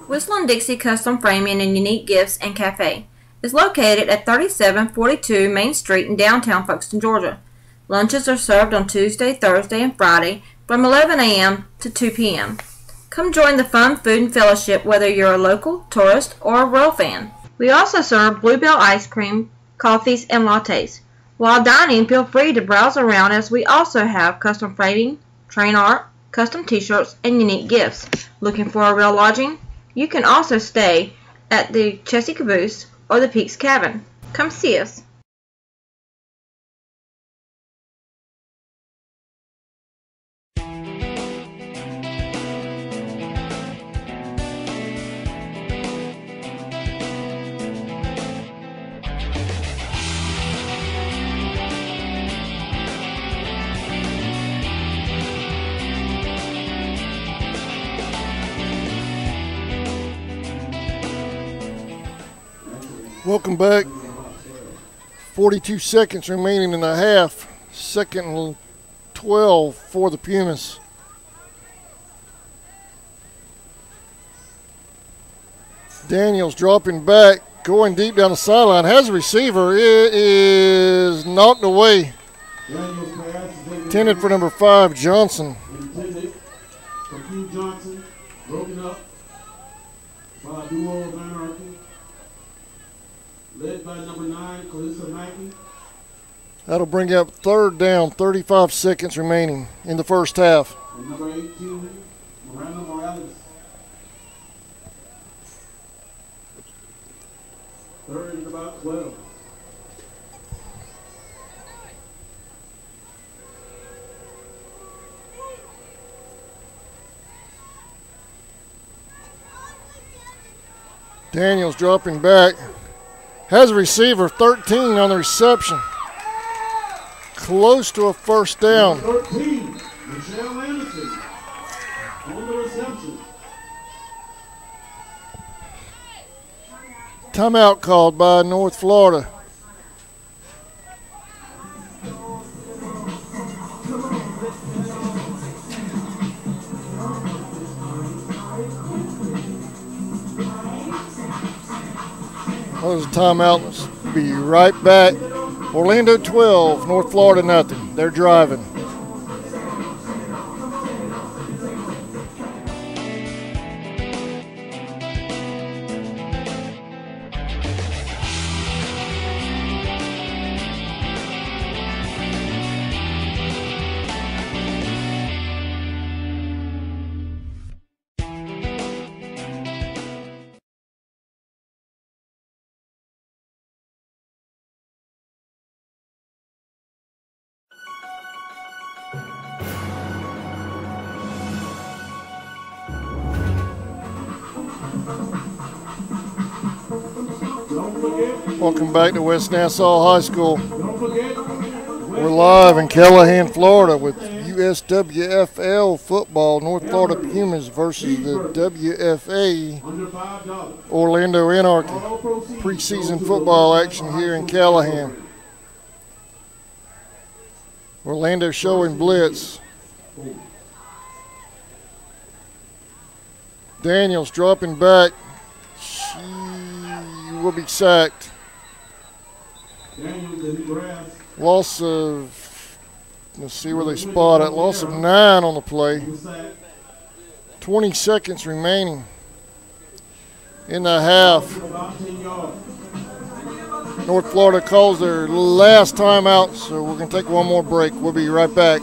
Whistling Dixie Custom Framing and Unique Gifts and Cafe is located at 3742 Main Street in downtown Folkestone, Georgia. Lunches are served on Tuesday, Thursday, and Friday from 11 a.m. to 2 p.m. Come join the fun food and fellowship whether you're a local, tourist, or a Royal fan. We also serve Bluebell ice cream, coffees, and lattes. While dining, feel free to browse around as we also have custom framing, train art, custom t-shirts, and unique gifts. Looking for a real lodging? You can also stay at the Chessy Caboose or the Peaks Cabin. Come see us. Welcome back. 42 seconds remaining in the half. 2nd and 12 for the Pumas. Daniels dropping back, going deep down the sideline. Has a receiver. It is knocked away. Intended for number 5, Johnson. Intended for Q Johnson. Broken up by a duo of Anarchy. Led by number 9, Kalissa Mackey. That'll bring up 3rd down, 35 seconds remaining in the first half. And number 18, Miranda Morales. 3rd and about 12. Daniels dropping back. Has a receiver, 13 on the reception. Close to a first down. 13, Michelle Anderson on the reception. Timeout called by North Florida. That was a timeout. Let's be right back. Orlando 12, North Florida nothing. They're driving. Welcome back to West Nassau High School. We're live in Callahan, Florida with USWFL football. North Florida Pumas versus the WFA Orlando Anarchy. Preseason football action here in Callahan. Orlando showing blitz. Daniels dropping back. She will be sacked. Loss of, let's see where they spot it. Loss of 9 on the play. 20 seconds remaining in the half. North Florida calls their last timeout, so we're going to take one more break. We'll be right back.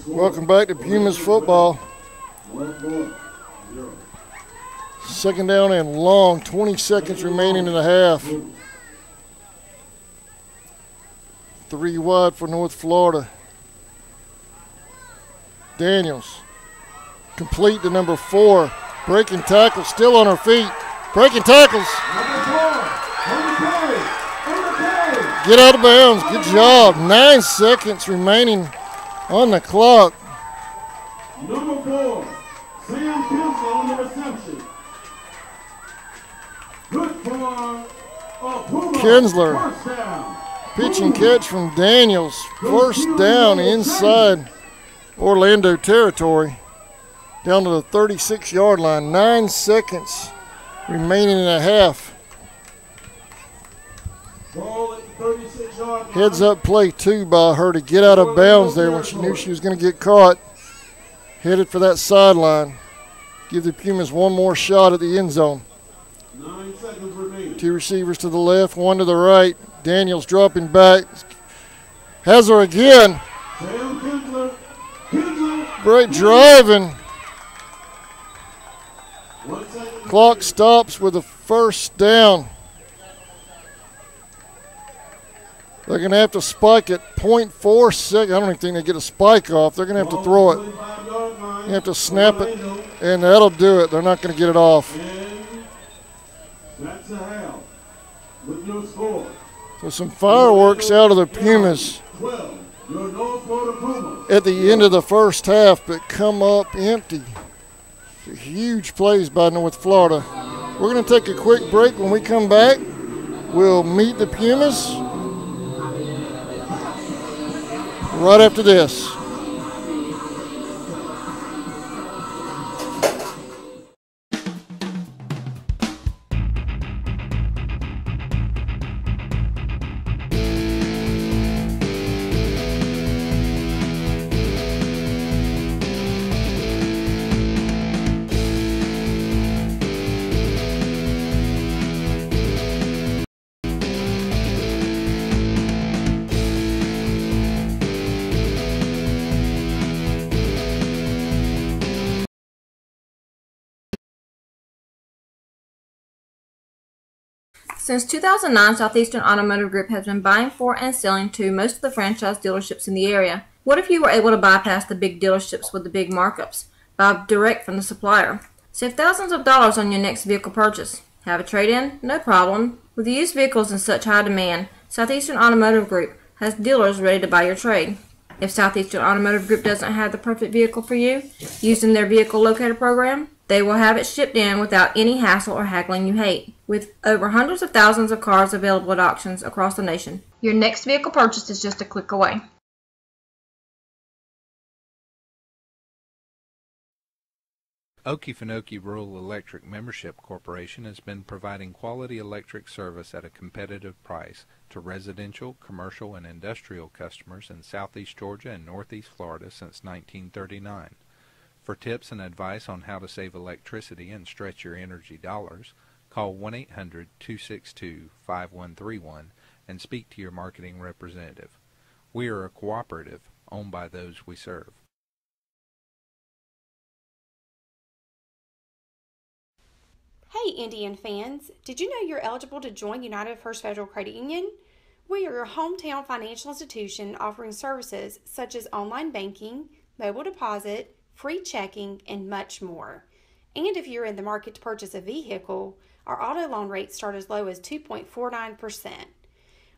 Welcome back to Pumas football. 2nd down and long, 20 seconds remaining in the half. 3 wide for North Florida. Daniels, complete to number 4. Breaking tackle, still on her feet. Breaking tackles. Get out of bounds, good job. 9 seconds remaining on the clock. Number 4, Sam Kinsler on the reception. Good for Puma. Kinsler, pitch and catch from Daniels. First down inside Orlando territory. Down to the 36-yard line. 9 seconds remaining in a half. Ball at the 36-yard Heads up play two by her to get out of bounds there when she knew she was going to get caught. Headed for that sideline. Give the Pumas one more shot at the end zone. 9 seconds remaining. Two receivers to the left, one to the right. Daniels dropping back. Has her again. Sam Kinsler. Kinsler. Great driving. 1 second. Clock stops with a first down. They're going to have to spike at 0.4 seconds. I don't even think they get a spike off. They're going to have to throw it. You have to snap it, and that'll do it. They're not going to get it off. And that's a half. With your score. So some fireworks out of the Pumas 12. Your North Florida Pumas. at the end of the first half, but come up empty. Huge plays by North Florida. We're going to take a quick break. When we come back, we'll meet the Pumas right after this. Since 2009, Southeastern Automotive Group has been buying for and selling to most of the franchise dealerships in the area. What if you were able to bypass the big dealerships with the big markups? Buy direct from the supplier. Save thousands of dollars on your next vehicle purchase. Have a trade-in? No problem. With used vehicles in such high demand, Southeastern Automotive Group has dealers ready to buy your trade. If Southeastern Automotive Group doesn't have the perfect vehicle for you, using their vehicle locator program, they will have it shipped in without any hassle or haggling you hate. With over hundreds of thousands of cars available at auctions across the nation, your next vehicle purchase is just a click away. Okefenokee Rural Electric Membership Corporation has been providing quality electric service at a competitive price to residential, commercial, and industrial customers in southeast Georgia and northeast Florida since 1939. For tips and advice on how to save electricity and stretch your energy dollars, call 1-800-262-5131 and speak to your marketing representative. We are a cooperative owned by those we serve. Hey Indian fans, did you know you're eligible to join United First Federal Credit Union? We are your hometown financial institution offering services such as online banking, mobile deposit, free checking, and much more. And if you're in the market to purchase a vehicle, our auto loan rates start as low as 2.49%.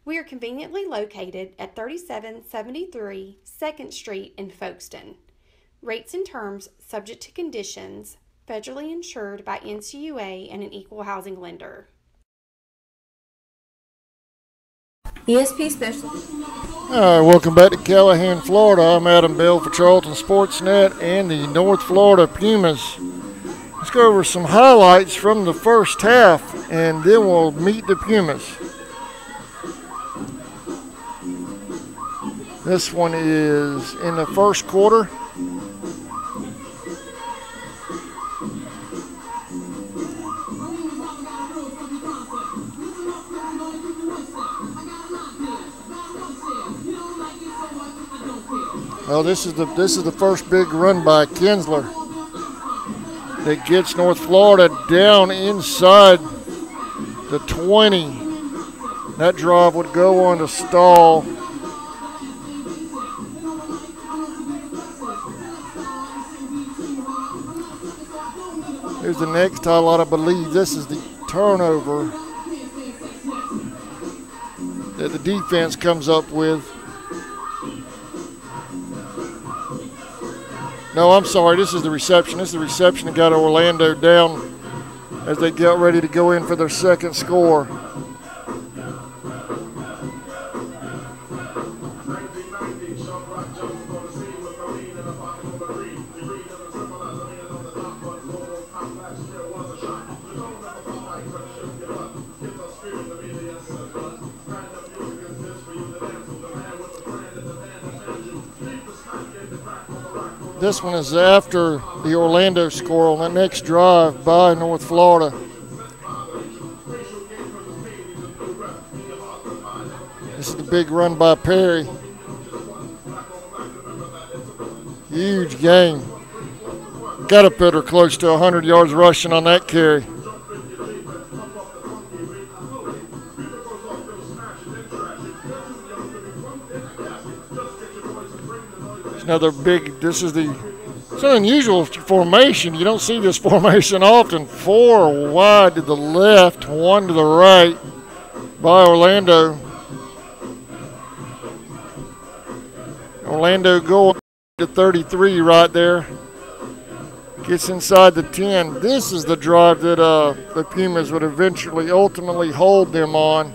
We are conveniently located at 3773 2nd Street in Folkestone. Rates and terms subject to conditions, federally insured by NCUA and an equal housing lender. ESP Specialist. All right, welcome back to Callahan, Florida. I'm Adam Bell for Charlton Sportsnet and the North Florida Pumas. Let's go over some highlights from the first half, and then we'll meet the Pumas. This one is in the first quarter. Well, this is the first big run by Kinsler that gets North Florida down inside the 20. That drive would go on to stall. Here's the next highlight. I believe this is the turnover that the defense comes up with. No, I'm sorry, this is the reception. This is the reception that got Orlando down as they get ready to go in for their second score. This one is after the Orlando score on the next drive by North Florida. This is the big run by Perry. Huge game. Got to put her close to 100 yards rushing on that carry. Another big, this is it's an unusual formation. You don't see this formation often. 4 wide to the left, 1 to the right by Orlando. Orlando going to 33 right there. Gets inside the 10. This is the drive that the Pumas would ultimately hold them on.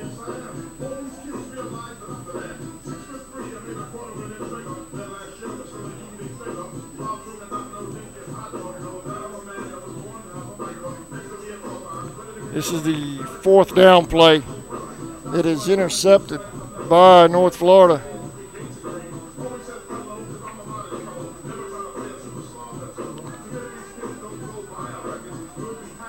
This is the 4th down play that is intercepted by North Florida.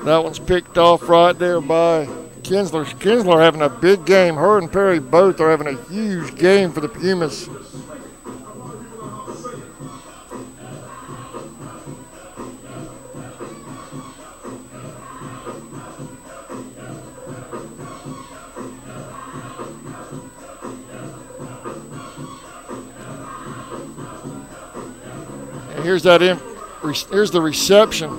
That one's picked off right there by Kinsler. Kinsler having a big game. Her and Perry both are having a huge game for the Pumas. Here's the reception.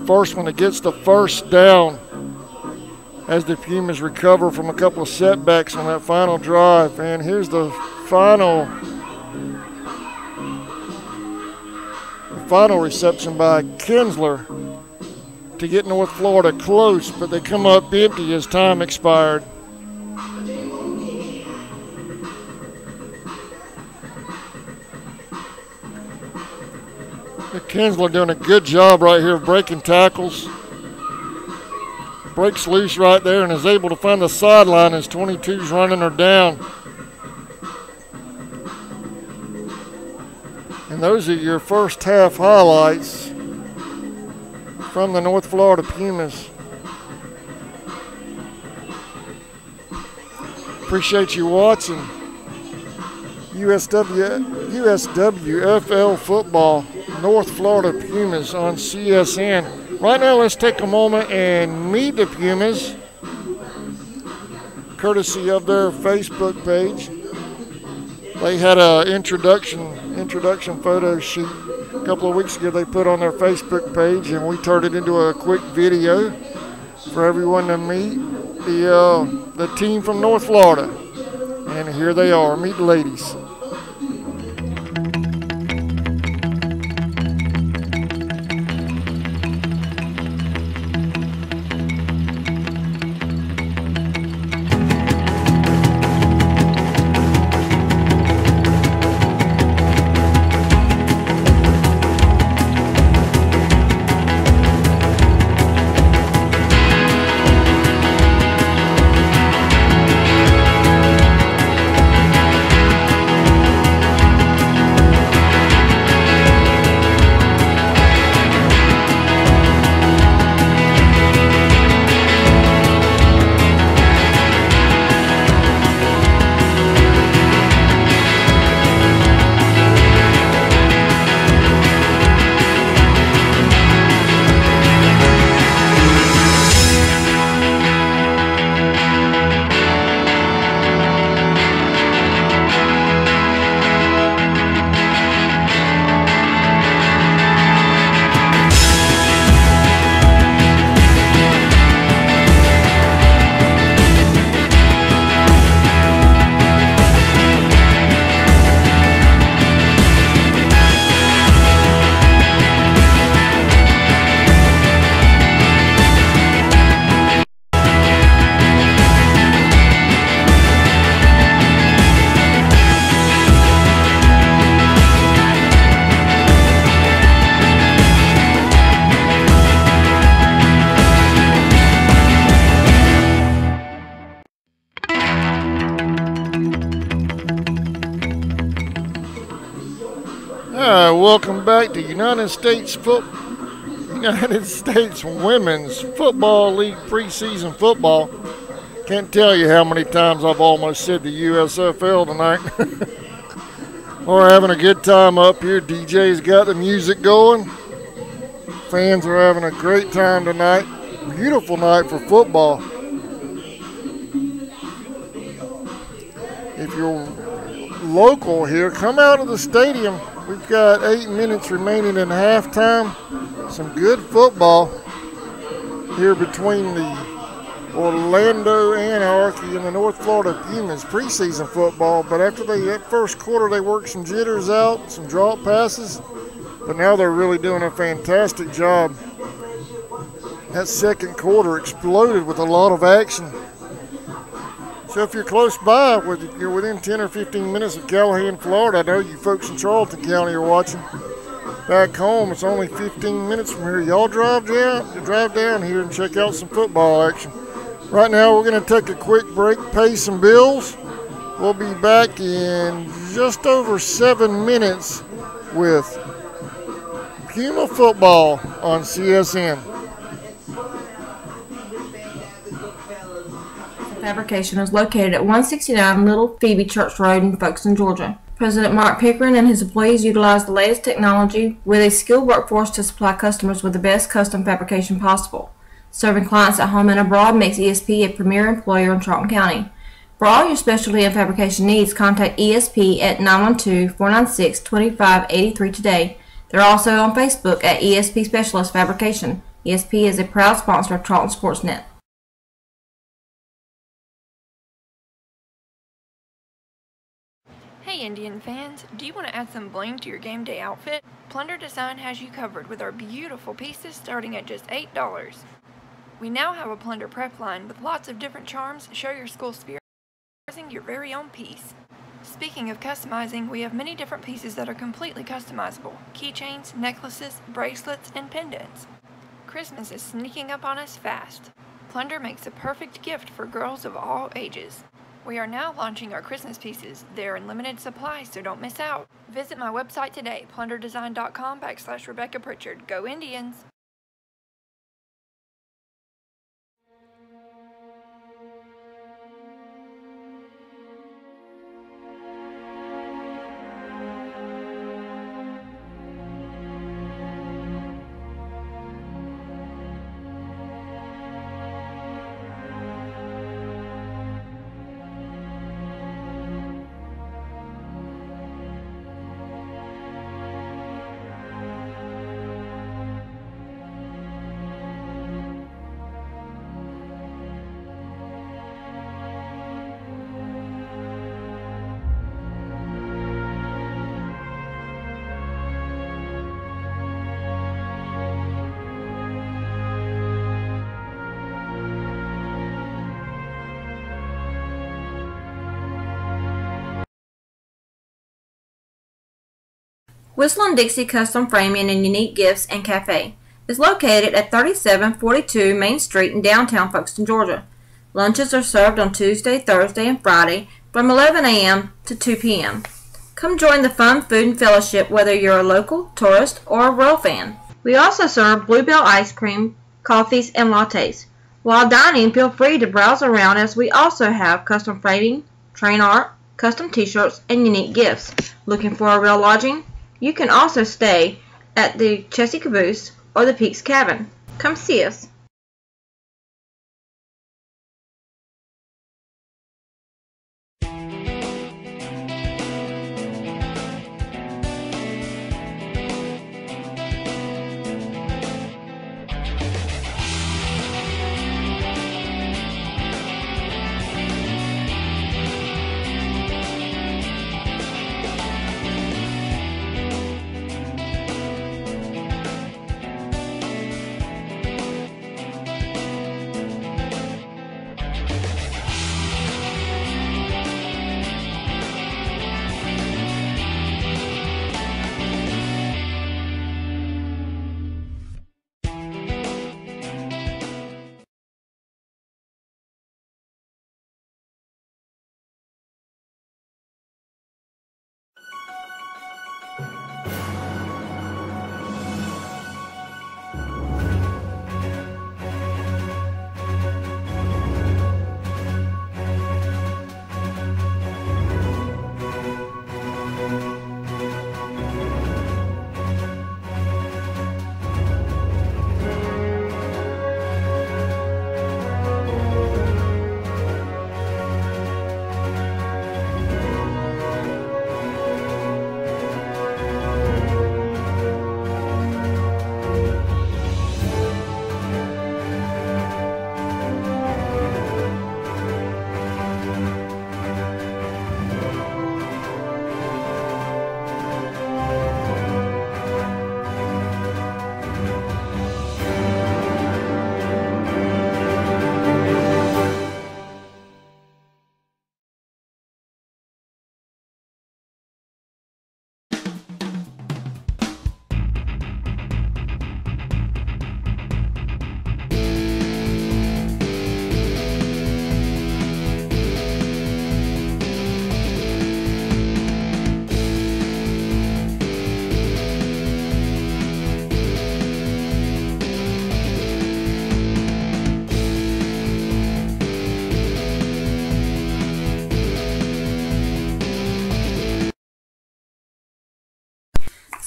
First one that gets the first down as the Pumas recover from a couple of setbacks on that final drive. And here's the final reception by Kinsler to get North Florida close, but they come up empty as time expired. Kinsler doing a good job right here of breaking tackles. Breaks loose right there and is able to find the sideline as 22's running her down. And those are your first half highlights from the North Florida Pumas. Appreciate you watching USWFL football. North Florida Pumas on CSN. Right now, let's take a moment and meet the Pumas, courtesy of their Facebook page. They had an introduction photo shoot a couple of weeks ago. They put on their Facebook page, and we turned it into a quick video for everyone to meet the team from North Florida. And here they are. Meet the ladies. welcome back to United States Women's Football League preseason football. Can't tell you how many times I've almost said the USFL tonight. We're having a good time up here. DJ's got the music going. Fans are having a great time tonight. Beautiful night for football. If you're local here, come out of the stadium. We've got 8 minutes remaining in halftime. Some good football here between the Orlando Anarchy and the North Florida Pumas. Preseason football, but after that first quarter, they worked some jitters out, some drop passes, but now they're really doing a fantastic job. That second quarter exploded with a lot of action. So if you're close by, you're within 10 or 15 minutes of Callahan, Florida. I know you folks in Charlton County are watching. Back home, it's only 15 minutes from here. Y'all drive down here and check out some football action. Right now, we're going to take a quick break, pay some bills. We'll be back in just over 7 minutes with Puma football on CSN. Fabrication is located at 169 Little Phoebe Church Road in Folkestone, Georgia. President Mark Pickering and his employees utilize the latest technology with a skilled workforce to supply customers with the best custom fabrication possible. Serving clients at home and abroad makes ESP a premier employer in Charlton County. For all your specialty and fabrication needs, contact ESP at 912-496-2583 today. They're also on Facebook at ESP Specialist Fabrication. ESP is a proud sponsor of Charlton Sportsnet. Hey Indian fans, do you want to add some bling to your game day outfit? Plunder Design has you covered with our beautiful pieces starting at just $8. We now have a plunder prep line with lots of different charms. Show your school spirit using your very own piece. Speaking of customizing, we have many different pieces that are completely customizable. Keychains, necklaces, bracelets, and pendants. Christmas is sneaking up on us fast. Plunder makes a perfect gift for girls of all ages. We are now launching our Christmas pieces. They're in limited supply, so don't miss out. Visit my website today, plunderdesign.com/Rebecca Pritchard. Go Indians! Whistling Dixie Custom Framing and Unique Gifts and Cafe is located at 3742 Main Street in downtown Folkestone, Georgia. Lunches are served on Tuesday, Thursday, and Friday from 11 a.m. to 2 p.m. Come join the fun, food, and fellowship whether you're a local, tourist, or a Royal fan. We also serve Bluebell ice cream, coffees, and lattes. While dining, feel free to browse around as we also have custom framing, train art, custom t-shirts, and unique gifts. Looking for a real lodging? You can also stay at the Chessie Caboose or the Peaks Cabin. Come see us.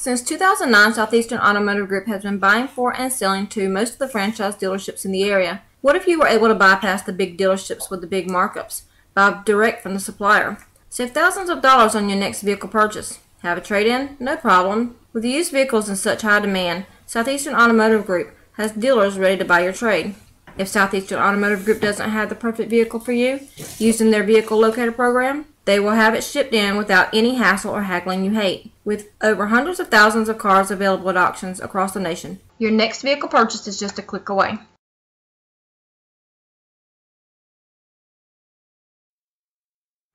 Since 2009, Southeastern Automotive Group has been buying for and selling to most of the franchise dealerships in the area. What if you were able to bypass the big dealerships with the big markups? Buy direct from the supplier. Save thousands of dollars on your next vehicle purchase. Have a trade-in? No problem. With used vehicles in such high demand, Southeastern Automotive Group has dealers ready to buy your trade. If Southeastern Automotive Group doesn't have the perfect vehicle for you, using their vehicle locator program, they will have it shipped in without any hassle or haggling you hate. With over hundreds of thousands of cars available at auctions across the nation, your next vehicle purchase is just a click away.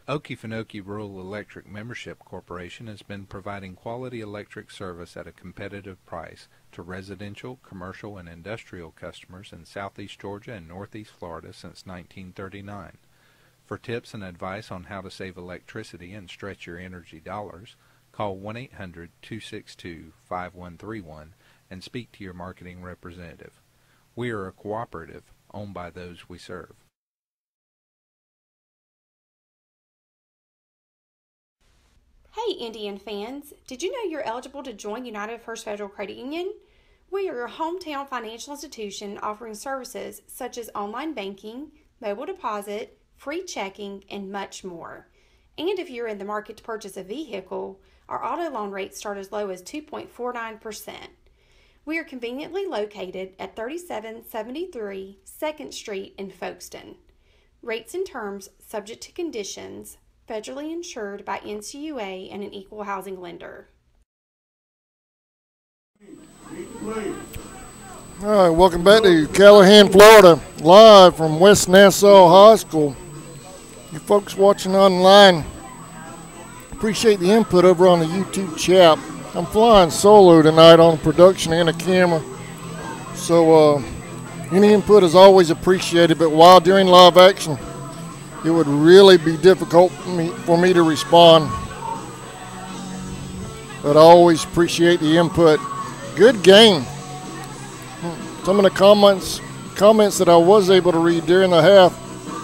Okefenokee Rural Electric Membership Corporation has been providing quality electric service at a competitive price to residential, commercial, and industrial customers in southeast Georgia and northeast Florida since 1939. For tips and advice on how to save electricity and stretch your energy dollars, call 1-800-262-5131 and speak to your marketing representative. We are a cooperative owned by those we serve. Hey Indian fans, did you know you're eligible to join United First Federal Credit Union? We are your hometown financial institution offering services such as online banking, mobile deposit, free checking, and much more. And if you're in the market to purchase a vehicle, our auto loan rates start as low as 2.49%. We are conveniently located at 3773 2nd Street in Folkestone. Rates and terms subject to conditions, federally insured by NCUA and an equal housing lender. All right, welcome back to Callahan, Florida, live from West Nassau High School. You folks watching online, appreciate the input over on the YouTube chat. I'm flying solo tonight on production and a camera, so any input is always appreciated, but while during live action, it would really be difficult for me to respond. But I always appreciate the input. Good game. Some of the comments that I was able to read during the half,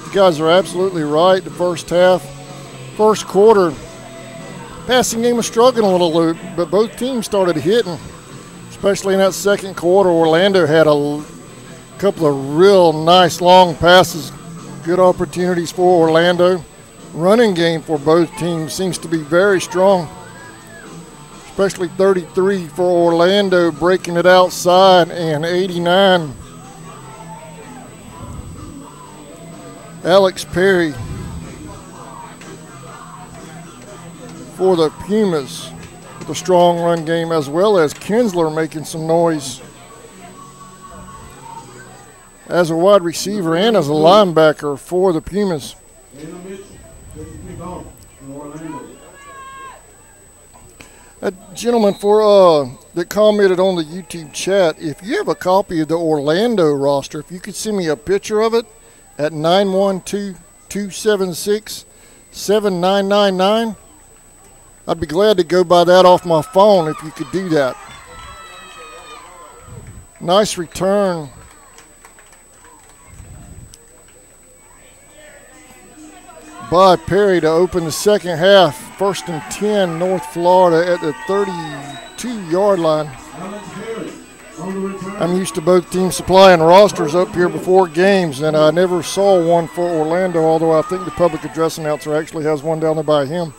you guys are absolutely right. The first half, first quarter, passing game was struggling a little bit, but both teams started hitting, especially in that second quarter. Orlando had a couple of real nice long passes. Good opportunities for Orlando. Running game for both teams seems to be very strong, especially 33 for Orlando, breaking it outside, and 89. Alex Perry for the Pumas with a strong run game, as well as Kinsler making some noise as a wide receiver and as a linebacker for the Pumas. A gentleman that commented on the YouTube chat, if you have a copy of the Orlando roster, if you could send me a picture of it at 912-276-7999, I'd be glad to go buy that off my phone if you could do that. Nice return by Perry to open the second half. 1st and 10, North Florida at the 32-yard line. I'm used to both teams supplying rosters up here before games, and I never saw one for Orlando, although I think the public address announcer actually has one down there by him.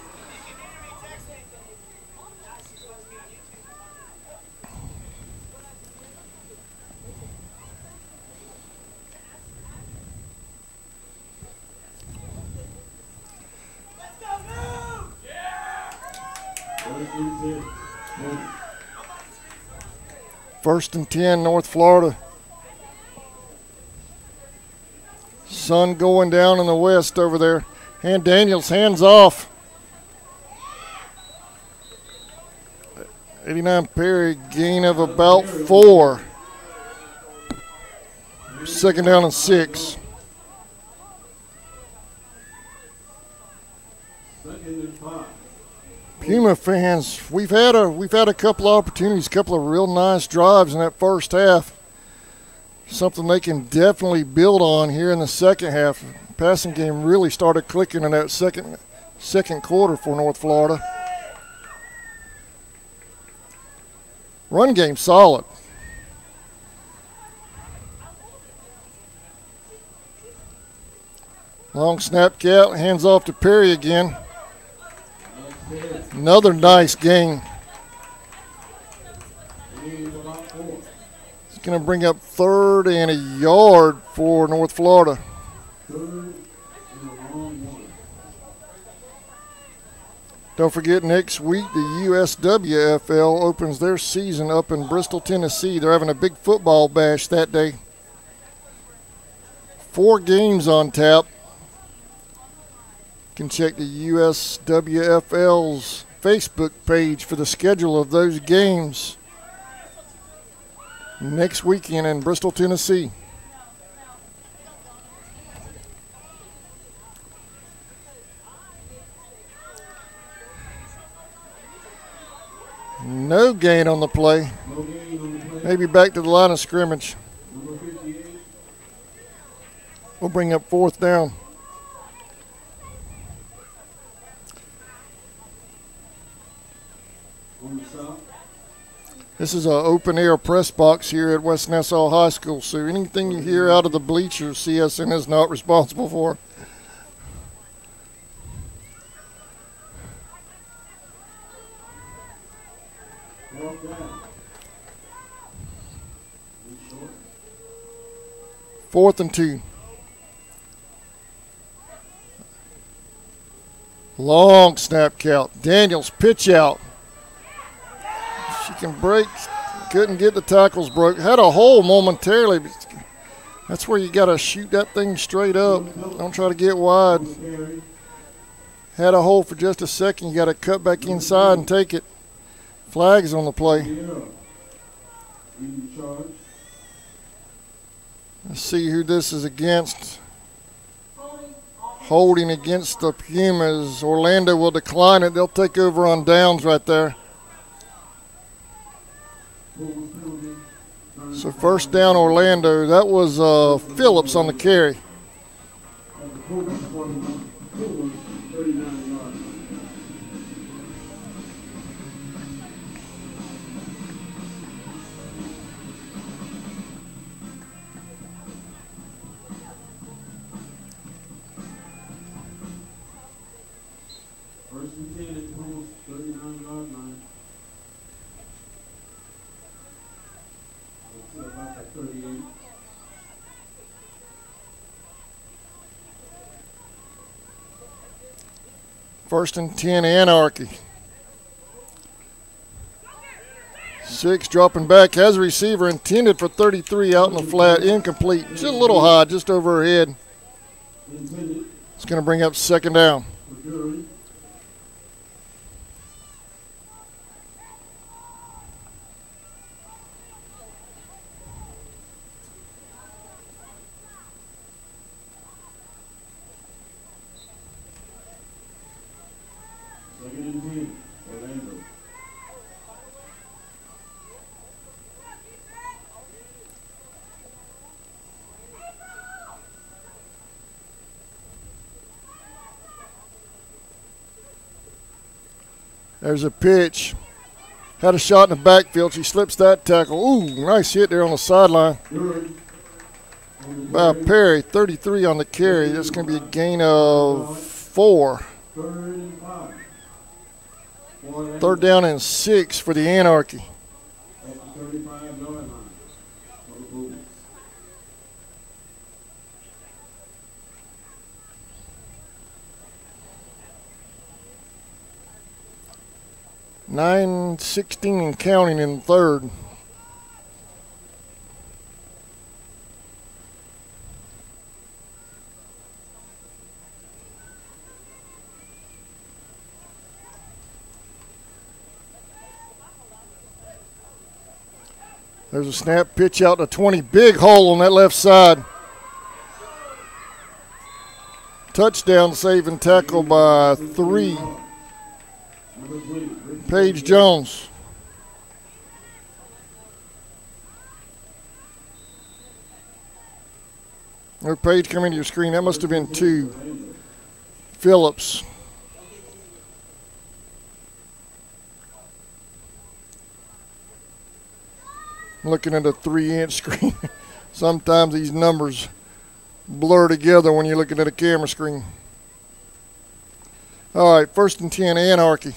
First and 10, North Florida. Sun going down in the west over there. And Daniels, hands off. 89 Perry, gain of about 4. Second down and 6. Puma fans, we've had a couple of opportunities, a couple of real nice drives in that first half. Something they can definitely build on here in the second half. Passing game really started clicking in that second quarter for North Florida. Run game solid. Long snap count, hands off to Perry again. Another nice gain. It's going to bring up 3rd and a yard for North Florida. Don't forget, next week the USWFL opens their season up in Bristol, Tennessee. They're having a big football bash that day. 4 games on tap. You can check the USWFL's Facebook page for the schedule of those games next weekend in Bristol, Tennessee. No gain on the play. Maybe back to the line of scrimmage. We'll bring up 4th down. This is an open air press box here at West Nassau High School, so anything you hear out of the bleachers, CSN is not responsible for. Fourth and 2. Long snap count. Daniels pitch out. She can break. Couldn't get the tackles broke. Had a hole momentarily. That's where you got to shoot that thing straight up. Don't try to get wide. Had a hole for just a second. You got to cut back inside and take it. Flags on the play. Let's see who this is against. Holding against the Pumas. Orlando will decline it. They'll take over on downs right there. So 1st down Orlando. That was Phillips on the carry. First and 10, Anarchy. 6 dropping back, has a receiver intended for 33 out in the flat, incomplete. Just a little high, just over her head. It's going to bring up 2nd down. There's a pitch. Had a shot in the backfield. She slips that tackle. Ooh, nice hit there on the sideline by Perry. 33 on the carry. That's going to be a gain of 4. 3rd down and 6 for the Anarchy. $9:16 and counting in 3rd. There's a snap, pitch out to 20. Big hole on that left side. Touchdown, save and tackle by 3. Paige Jones. There's Paige coming to your screen. That must have been 2. Phillips. I'm looking at a 3-inch screen. Sometimes these numbers blur together when you're looking at a camera screen. All right, 1st and 10, Anarchy.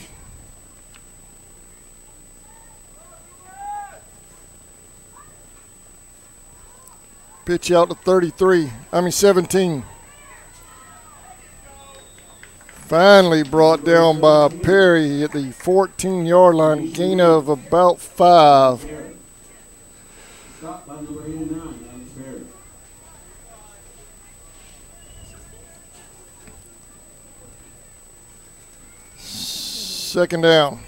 Pitch out to 17. Finally brought down by Perry at the 14-yard line, gain of about 5. Stop by number 89, Alex Perry. Second down.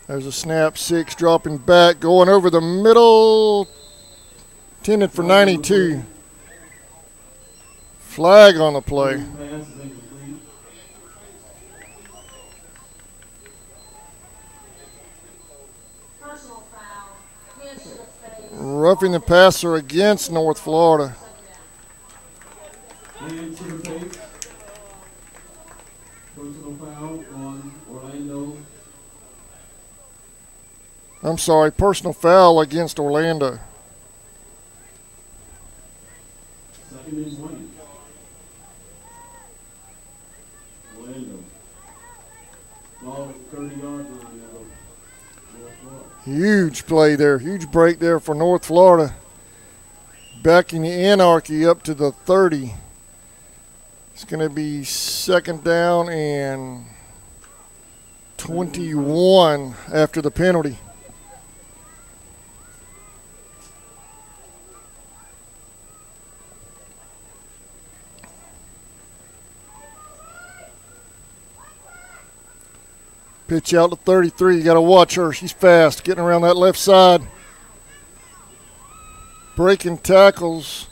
There's a snap, 6 dropping back, going over the middle, intended for 92. Flag on the play. Roughing the passer against North Florida. Hands to the face. Personal foul on Orlando. I'm sorry, personal foul against Orlando. 2nd and 20. Orlando. Ball 30-yard line. Huge play there, huge break there for North Florida. Backing the Anarchy up to the 30. It's going to be 2nd down and 21 after the penalty. Pitch out to 33. You got to watch her. She's fast, getting around that left side. Breaking tackles.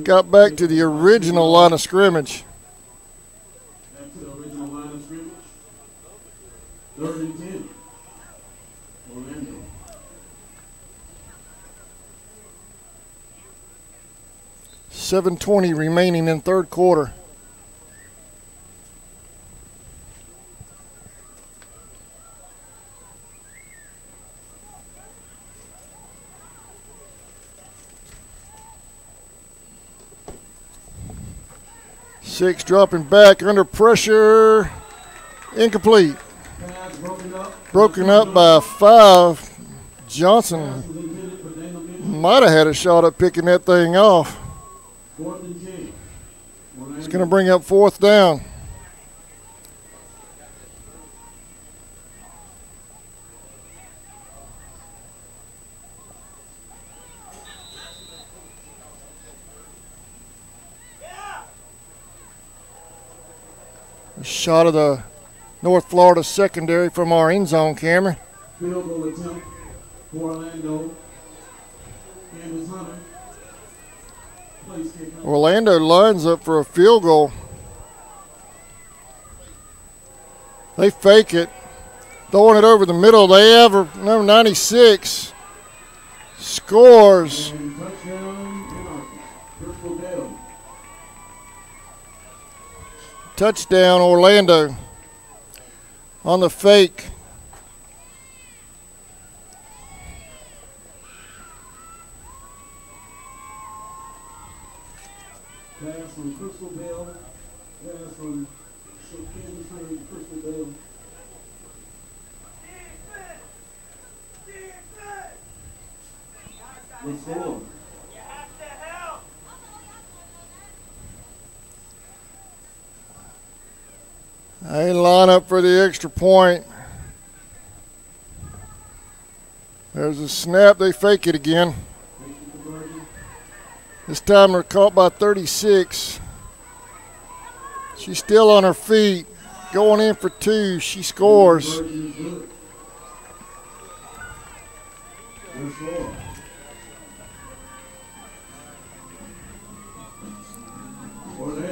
Got back to the original line of scrimmage. Back to the original line of scrimmage. 3rd and 10. Orlando. $7:20 remaining in 3rd quarter. Six dropping back under pressure. Incomplete. Pass Broken up by 5. Johnson might have had a shot at picking that thing off. 4th and 10. It's going to bring up 4th down. A shot of the North Florida secondary from our end zone camera. Field goal attempt for Orlando. Candace Hunter. Place kick. Orlando lines up for a field goal. They fake it, throwing it over the middle. They have number 96. Scores. And touchdown, Crystal Bell. Touchdown, Orlando. On the fake. Pass from Crystal Bell. Pass from Candace Hunter to Crystal Bell. What score? They line up for the extra point. There's a snap. They fake it again. This time they're caught by 36. She's still on her feet. Going in for 2. She scores.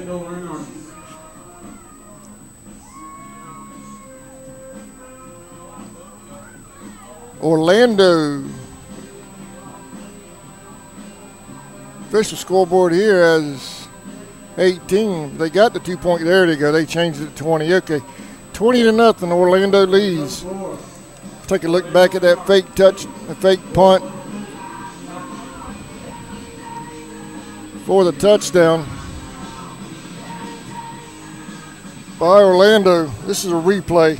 Take over Anarchy. Orlando. Official scoreboard here has 18. They got the 2-point. There they go. They changed it to 20. Okay. 20-0. Orlando leads. Take a look back at that fake touch, the fake punt for the touchdown by Orlando. This is a replay.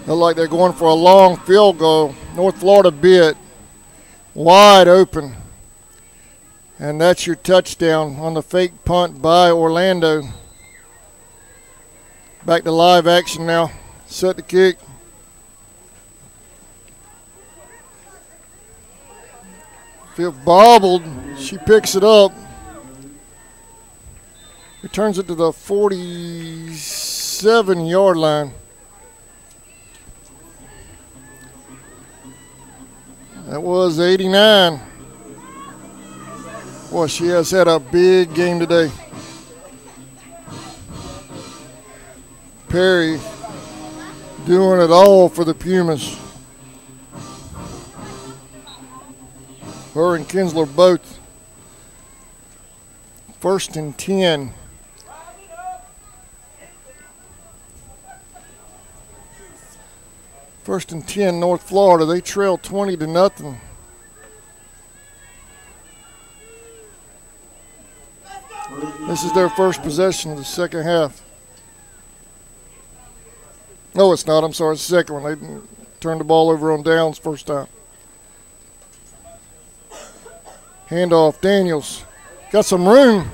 Look like they're going for a long field goal. North Florida bid wide open. And that's your touchdown on the fake punt by Orlando. Back to live action now. Set the kick. Feel bobbled. She picks it up. Returns it to the 47-yard line. That was 89. Boy, she has had a big game today. Perry doing it all for the Pumas. Her and Kinsler both. 1st and 10. First and 10, North Florida. They trail 20-0. This is their first possession of the second half. No, it's not. I'm sorry. It's the second one. They turned the ball over on downs first time. Handoff, Daniels. Got some room.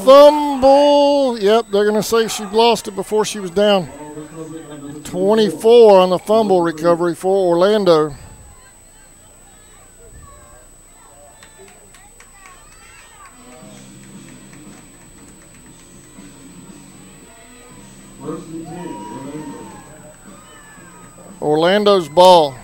Fumble. Yep, they're going to say she lost it before she was down. 24 on the fumble recovery for Orlando. Orlando's ball.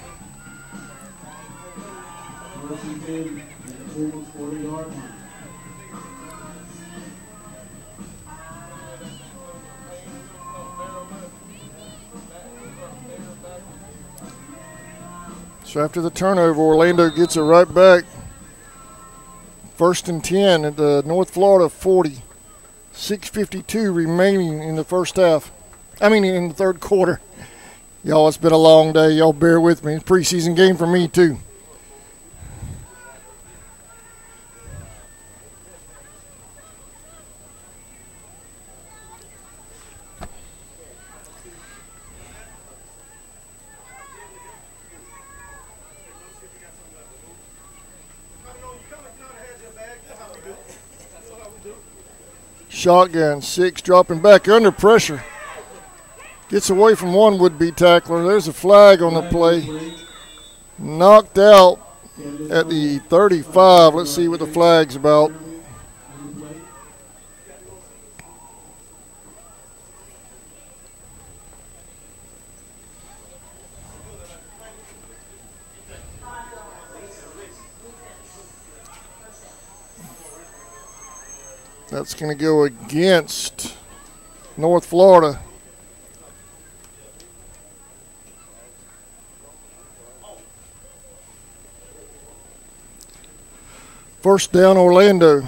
So after the turnover, Orlando gets it right back. 1st and 10 at the North Florida 40. 6:52 remaining in the first half. In the third quarter. Y'all, it's been a long day. Y'all bear with me. It's a preseason game for me, too. Shotgun, 6 dropping back under pressure. Gets away from one would-be tackler. There's a flag on the play. Knocked out at the 35. Let's see what the flag's about. That's going to go against North Florida. First down, Orlando.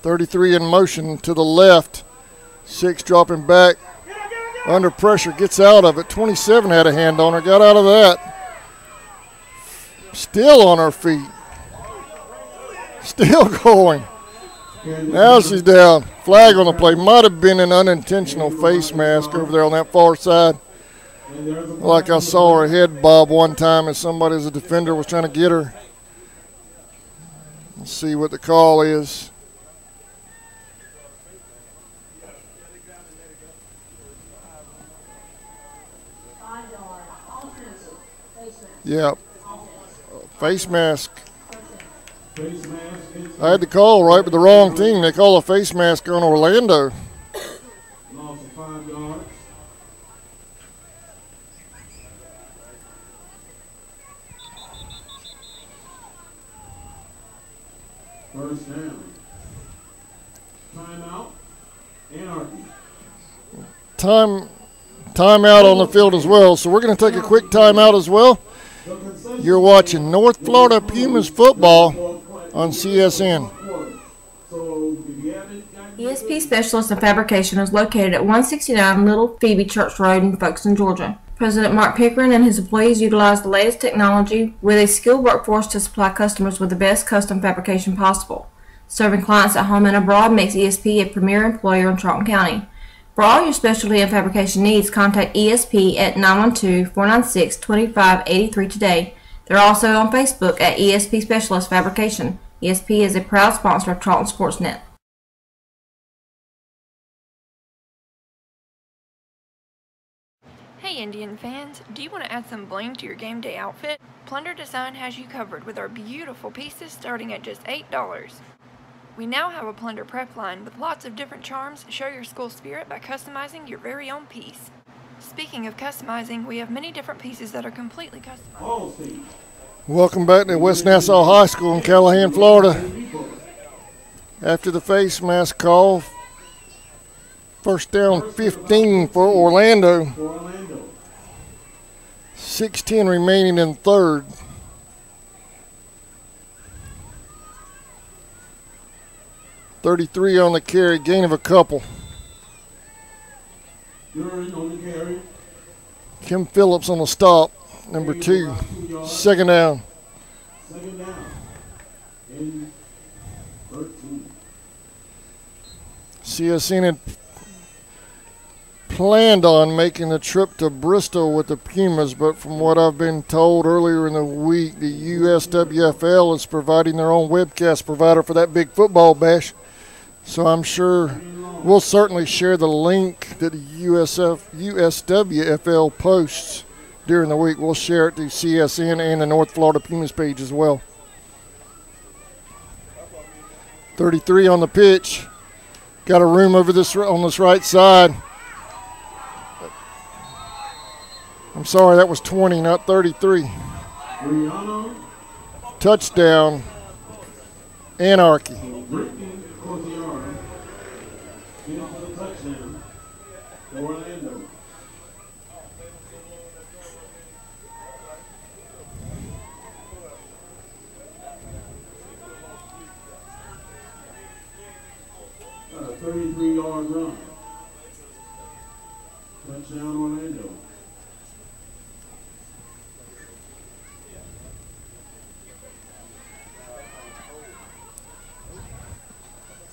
.33 in motion to the left. 6 dropping back. Under pressure, gets out of it. 27 had a hand on her, got out of that. Still on her feet. Still going. Now she's down. Flag on the play. Might have been an unintentional face mask over there on that far side. Like I saw her head bob one time as somebody as a defender was trying to get her. Let's see what the call is. Yeah, face mask. I had the call right, but the wrong team. They call a face mask on Orlando. Loss of 5 yards. First down. Timeout. Anarchy. Timeout on the field as well. So we're going to take a quick timeout as well. You're watching North Florida Pumas football on CSN. ESP Specialist in Fabrication is located at 169 Little Phoebe Church Road in Folkestone, Georgia. President Mark Pickering and his employees utilize the latest technology with a skilled workforce to supply customers with the best custom fabrication possible. Serving clients at home and abroad makes ESP a premier employer in Charlton County. For all your specialty and fabrication needs, contact ESP at 912-496-2583 today. They're also on Facebook at ESP Specialist Fabrication. ESP is a proud sponsor of Charlton Sportsnet. Hey Indian fans, do you want to add some bling to your game day outfit? Plunder Design has you covered with our beautiful pieces starting at just $8. We now have a plunder prep line with lots of different charms. Show your school spirit by customizing your very own piece. Speaking of customizing, we have many different pieces that are completely customized. Welcome back to West Nassau High School in Callahan, Florida. After the face mask call, first down 15 for Orlando. 6:10 remaining in third. .33 on the carry, gain of a couple. Kim Phillips on the stop, number 2. Second down. Second down. In 13. CSN had planned on making the trip to Bristol with the Pumas, but from what I've been told earlier in the week, the USWFL is providing their own webcast provider for that big football bash. So I'm sure we'll certainly share the link that the USWFL posts during the week. We'll share it to CSN and the North Florida Pumas page as well. 33 on the pitch. Got a room over this on this right side. I'm sorry, that was 20, not 33. Touchdown, Anarchy. A 33-yard run. Touchdown Orlando.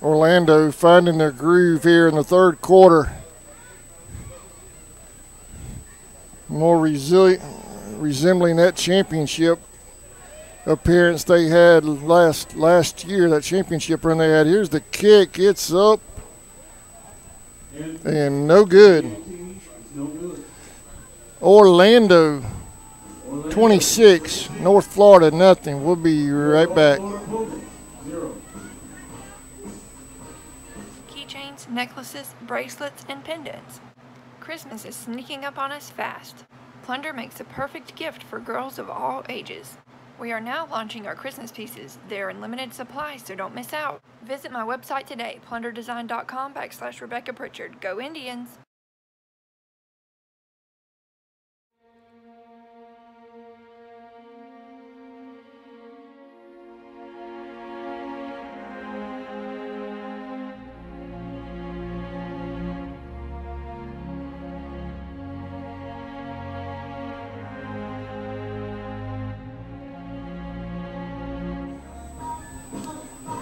Orlando finding their groove here in the third quarter. More resembling that championship appearance they had last year, that championship run they had. Here's the kick. It's up and no good. Orlando 26, North Florida nothing. We'll be right back. Keychains, necklaces, bracelets, and pendants. Christmas is sneaking up on us fast. Plunder makes a perfect gift for girls of all ages. We are now launching our Christmas pieces. They're in limited supply, so don't miss out. Visit my website today, plunderdesign.com/Rebecca Pritchard. Go Indians!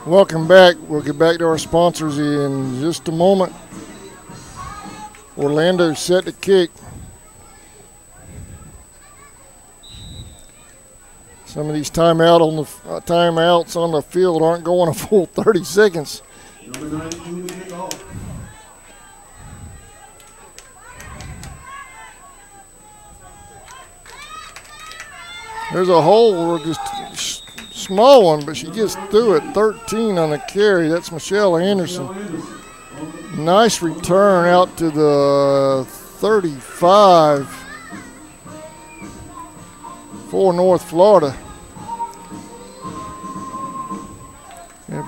Welcome back. We'll get back to our sponsors in just a moment. Orlando set to kick. Some of these timeouts on the field aren't going a full 30 seconds. Number 92 to kick off. There's a hole, just small one, but she gets through it. 13 on the carry. That's Michelle Anderson. Nice return out to the 35 for North Florida. Yeah,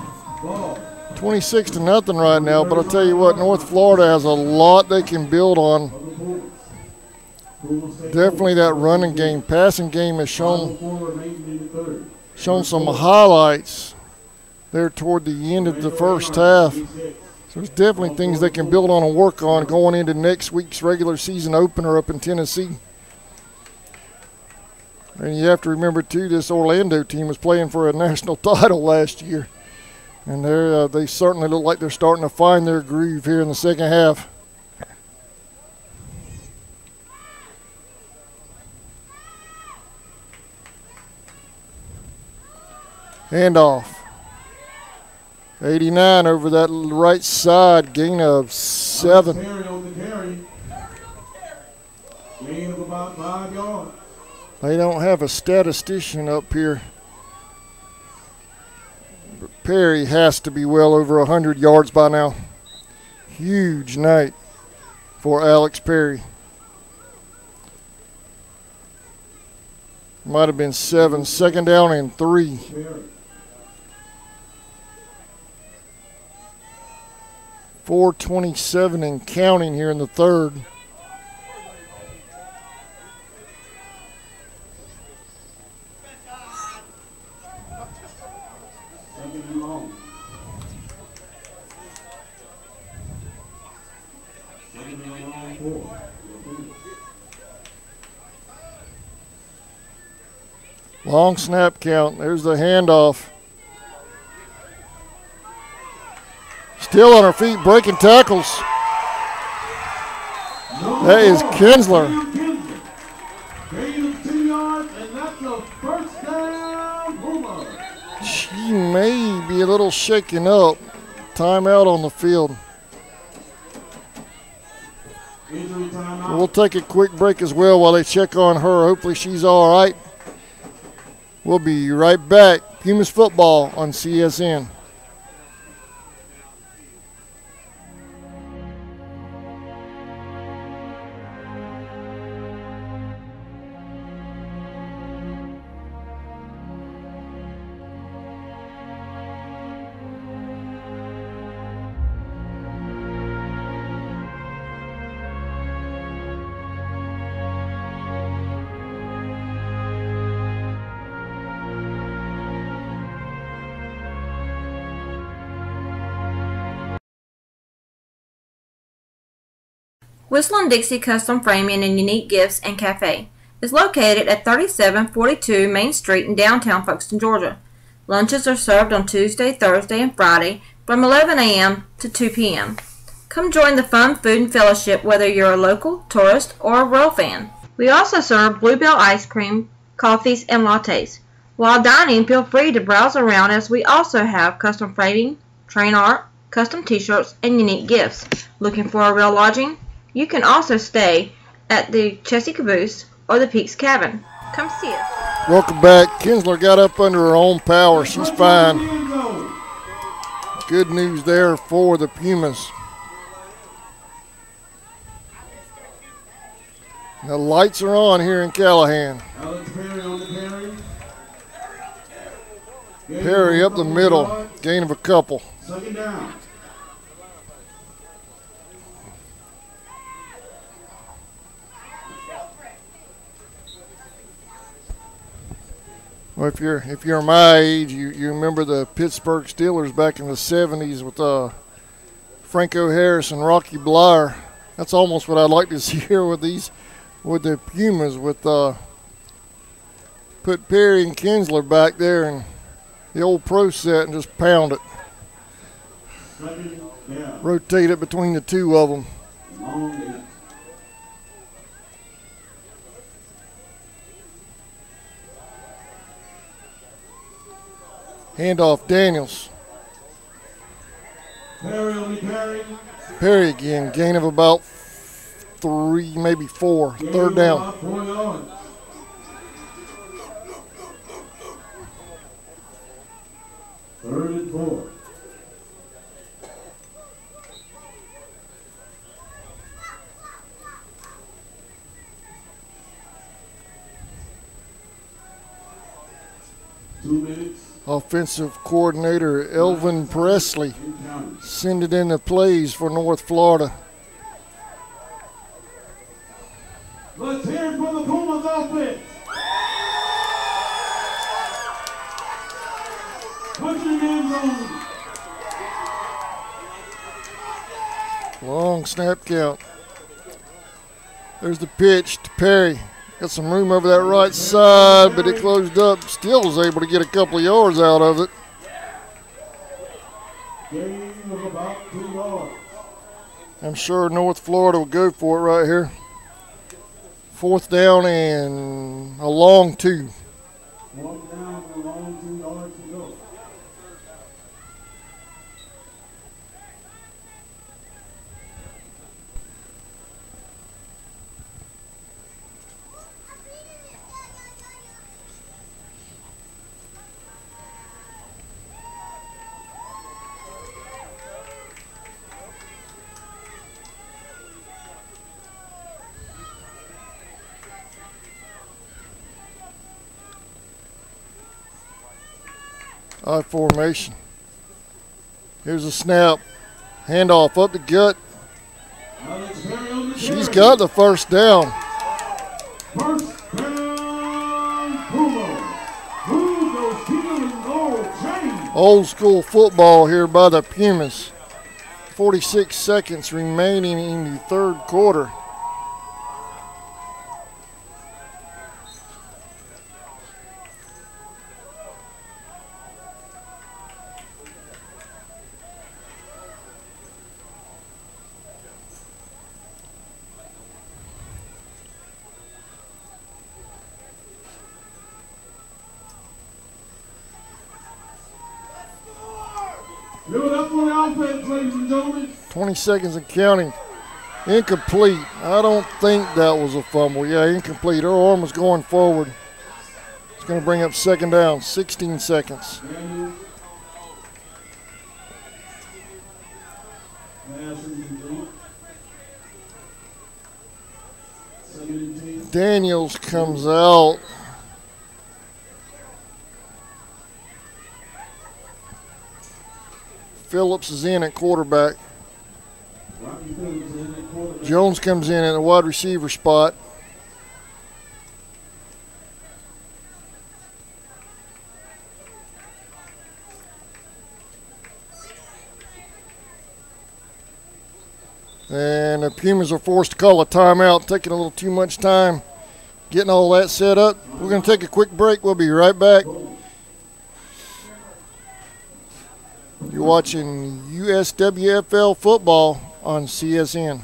26-0 right now, but I'll tell you what, North Florida has a lot they can build on. Definitely that running game, passing game has shown some highlights there toward the end of the first half. So there's definitely things they can build on and work on going into next week's regular season opener up in Tennessee. And you have to remember, too, this Orlando team was playing for a national title last year. And they certainly look like they're starting to find their groove here in the second half. Handoff. 89 over that right side, gain of 7. Perry on the carry. Gain of about 5 yards. They don't have a statistician up here. But Perry has to be well over 100 yards by now. Huge night for Alex Perry. Might have been 7. Second down and 3. Perry. 4:27 and counting here in the third. Second and long. Second and long 4. Long snap count. There's the handoff. Still on her feet, breaking tackles. That is Kinsler. Gain of 2 yards, and that's a first down, Puma. She may be a little shaken up. Timeout on the field. Injury timeout. We'll take a quick break as well while they check on her. Hopefully she's all right. We'll be right back. Pumas football on CSN. Whistling Dixie Custom Framing and Unique Gifts and Cafe is located at 3742 Main Street in downtown Folkestone, Georgia. Lunches are served on Tuesday, Thursday, and Friday from 11 a.m. to 2 p.m. Come join the fun food and fellowship whether you're a local, tourist, or a Royal fan. We also serve Bluebell ice cream, coffees, and lattes. While dining, feel free to browse around as we also have custom framing, train art, custom t-shirts, and unique gifts. Looking for a real lodging? You can also stay at the Chessie Caboose or the Peaks Cabin. Come see us. Welcome back. Kinsler got up under her own power. She's fine. Good news there for the Pumas. The lights are on here in Callahan. Alex Perry on the carry. Perry up the middle. Gain of a couple. Second down. Well, if you're my age, you remember the Pittsburgh Steelers back in the 70s with Franco Harris and Rocky Bleier. That's almost what I'd like to see here with the Pumas, with put Perry and Kinsler back there and the old pro set and just pound it. Rotate it between the two of them. Handoff Daniels. Perry on the carry. Perry again, gain of about 3, maybe 4. Third down. About 4 yards. Third and 4. Offensive coordinator Elvin Presley send it into plays for North Florida. Let's hear it for the Pumas offense. Punching in zone. Long snap count. There's the pitch to Perry. Got some room over that right side, but it closed up. Still was able to get a couple of yards out of it. Gain of about 2 yards. I'm sure North Florida will go for it right here. 4th down and a long 2. 1 down and a long 2 yards to go. I formation. Here's a snap. Handoff up the gut. She's got the first down. First down, Puma. Move those heel and goal chain. Old school football here by the Pumas. 46 seconds remaining in the 3rd quarter. Give it up for the offense, ladies and gentlemen. 20 seconds and counting. Incomplete. I don't think that was a fumble. Yeah, incomplete. Her arm was going forward. It's going to bring up 2nd down. 16 seconds. Daniels comes out. Phillips is in at quarterback. Jones comes in at a wide receiver spot. And the Pumas are forced to call a timeout, taking a little too much time getting all that set up. We're going to take a quick break. We'll be right back. You're watching USWFL football on CSN.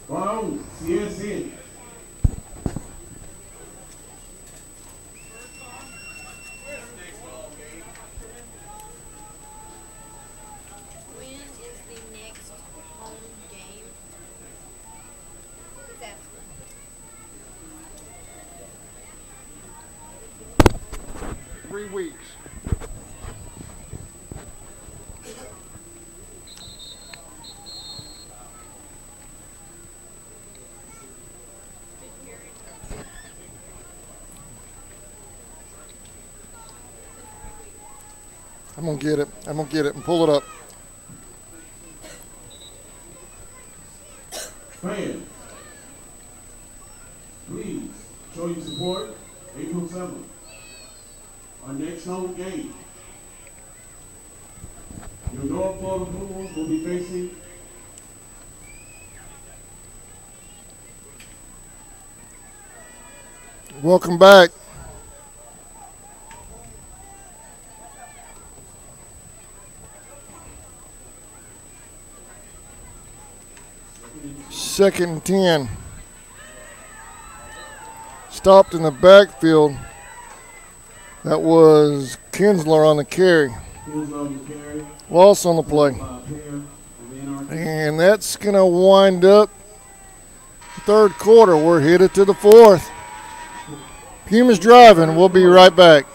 Wow, CSN. the next home game? 3 weeks. I'm gonna get it. I'm gonna get it and pull it up. Fans, please show your support. April 7th, our next home game. Your North Florida Pumas will be facing Welcome back. Second and 10. stopped in the backfield. That was Kinsler on the carry. Loss on the play. And that's going to wind up the third quarter. We're headed to the fourth. Pumas driving. We'll be right back.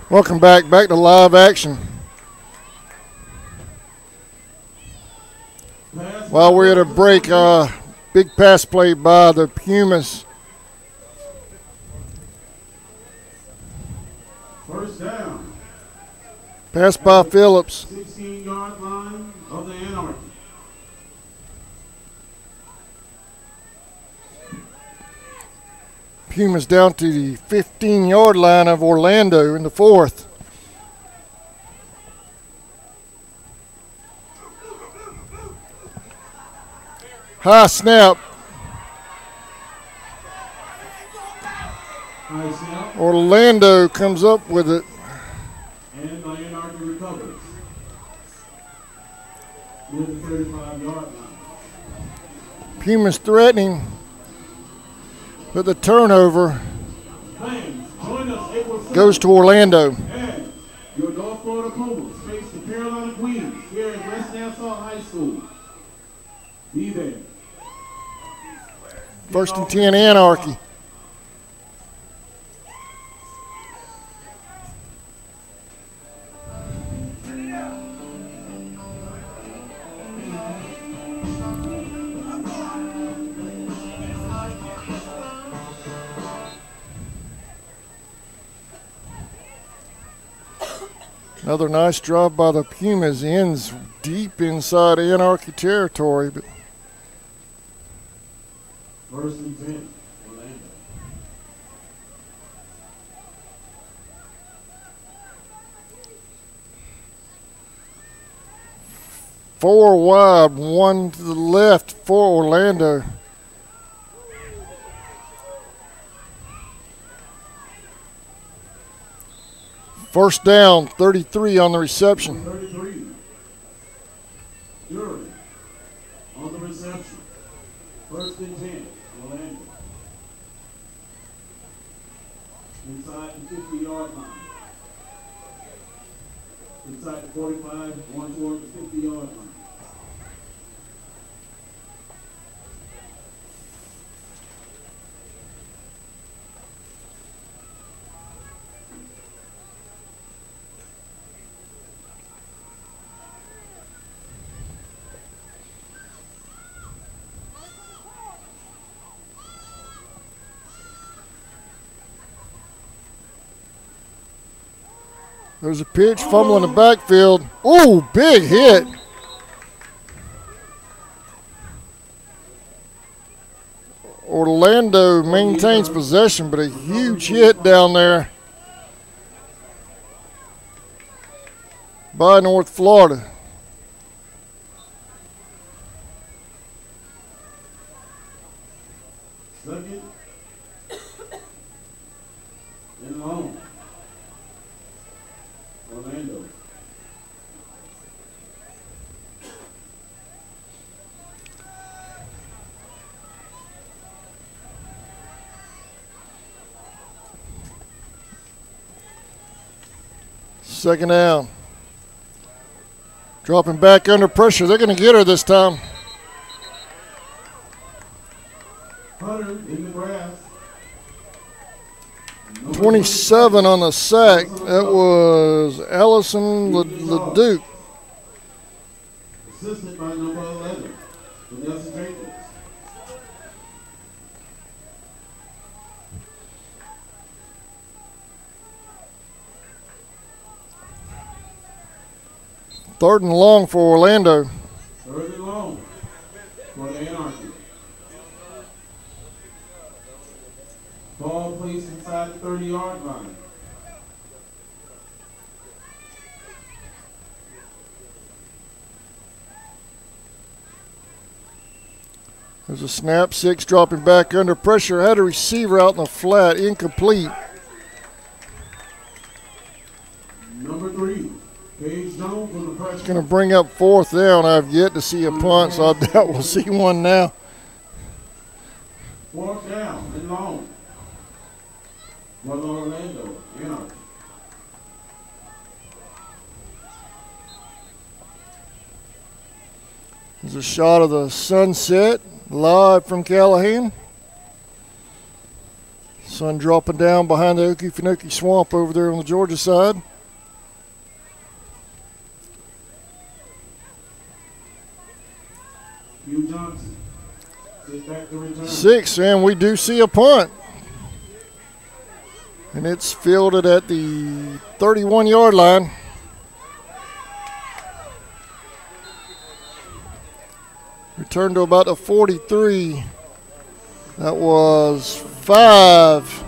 Welcome back to live action. While we're at a break, big pass play by the Pumas. First down. Pass by Phillips. 16-yard line of the Anarchy. Pumas down to the 15-yard line of Orlando in the fourth. High snap. Orlando comes up with it. And the Anarchy recovers. Near the 35-yard line. Pumas threatening. But the turnover goes to Orlando. And your North Florida Pumas face the Carolina Queens here at West Nassau High School. Be there. First and 10, Anarchy. Another nice drive by the Pumas, ends deep inside Anarchy territory. But first and 10, Orlando. four wide, one to the left for Orlando. First down, 33 on the reception. 33. Dury on the reception. First and 10, Orlando. Inside the 50-yard line. Inside the 45, one toward the 50-yard line. There's a pitch, fumble in the backfield. Oh, big hit. Orlando maintains possession, but a huge hit down there. by North Florida. Second and long. Orlando. Second down. Dropping back under pressure. They're going to get her this time. Hunter in the grass. 27 on the sack. That was Allison LeDuc. Assisted by number 11, Vanessa Jacobs. Third and long for Orlando. Third and long for the Anarchy. Ball placed inside the 30-yard line. There's a snap. 6 dropping back under pressure. Had a receiver out in the flat. Incomplete. Number 3, Paige Jones on the pressure. Going to bring up fourth down. I've yet to see a punt, so I doubt we'll see one now. Fourth down and long. For the Orlando Anarchy. There's a shot of the sunset live from Callahan. Sun dropping down behind the Okefenokee Swamp over there on the Georgia side. Hugh Johnson. Sit back to return. 6, and we do see a punt. And it's fielded at the 31-yard line. Returned to about the 43. That was 5.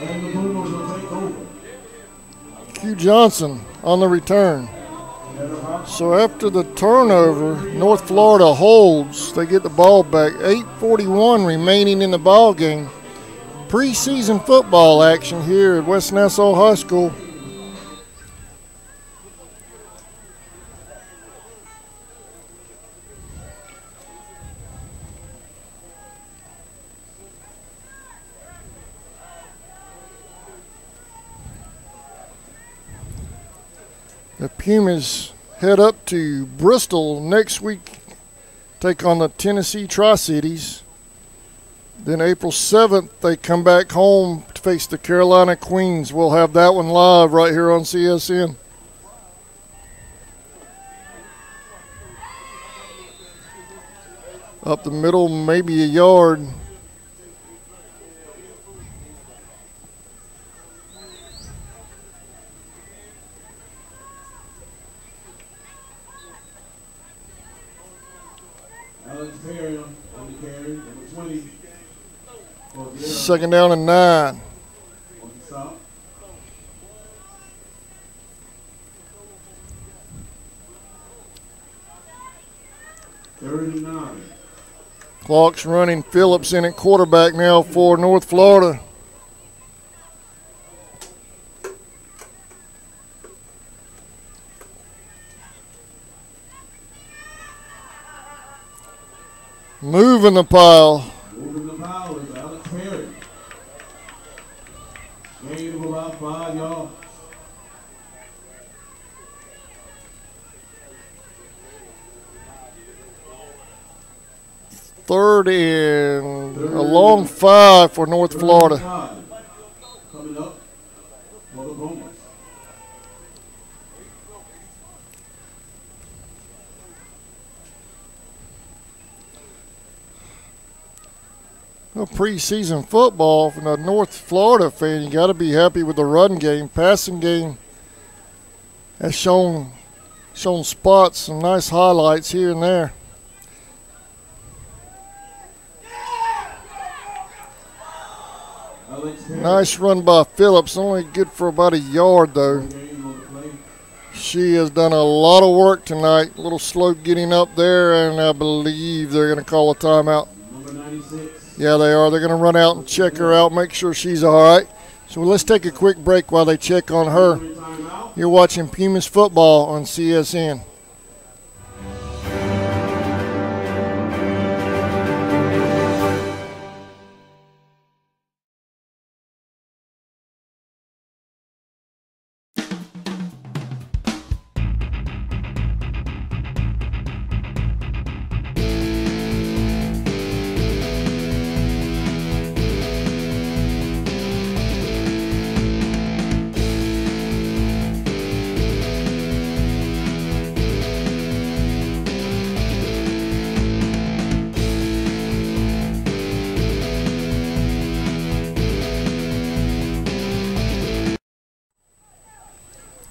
And the Pumas will take over. Q Johnson on the return. So after the turnover, North Florida holds. They get the ball back. 8:41 remaining in the ball game. Preseason football action here at West Nassau High School. The Pumas head up to Bristol next week, take on the Tennessee Tri-Cities. Then April 7th, they come back home to face the Carolina Queens. We'll have that one live right here on CSN. Up the middle, maybe a yard. Second down and 9. Clock's running. Phillips in at quarterback now for North Florida. Moving the pile. Moving the pile is Alex Perry. Gain of about 5 yards. Third and a long 5 for North Florida. Coming up for the Pumas. Well, preseason football from a North Florida fan, you got to be happy with the run game. Passing game has shown spots, some nice highlights here and there. Alex Nice run by Phillips. Only good for about a yard, though. She has done a lot of work tonight. A little slow getting up there, and I believe they're going to call a timeout. Yeah, they are. They're going to run out and check her out, make sure she's all right. So let's take a quick break while they check on her. You're watching Pumas football on CSN.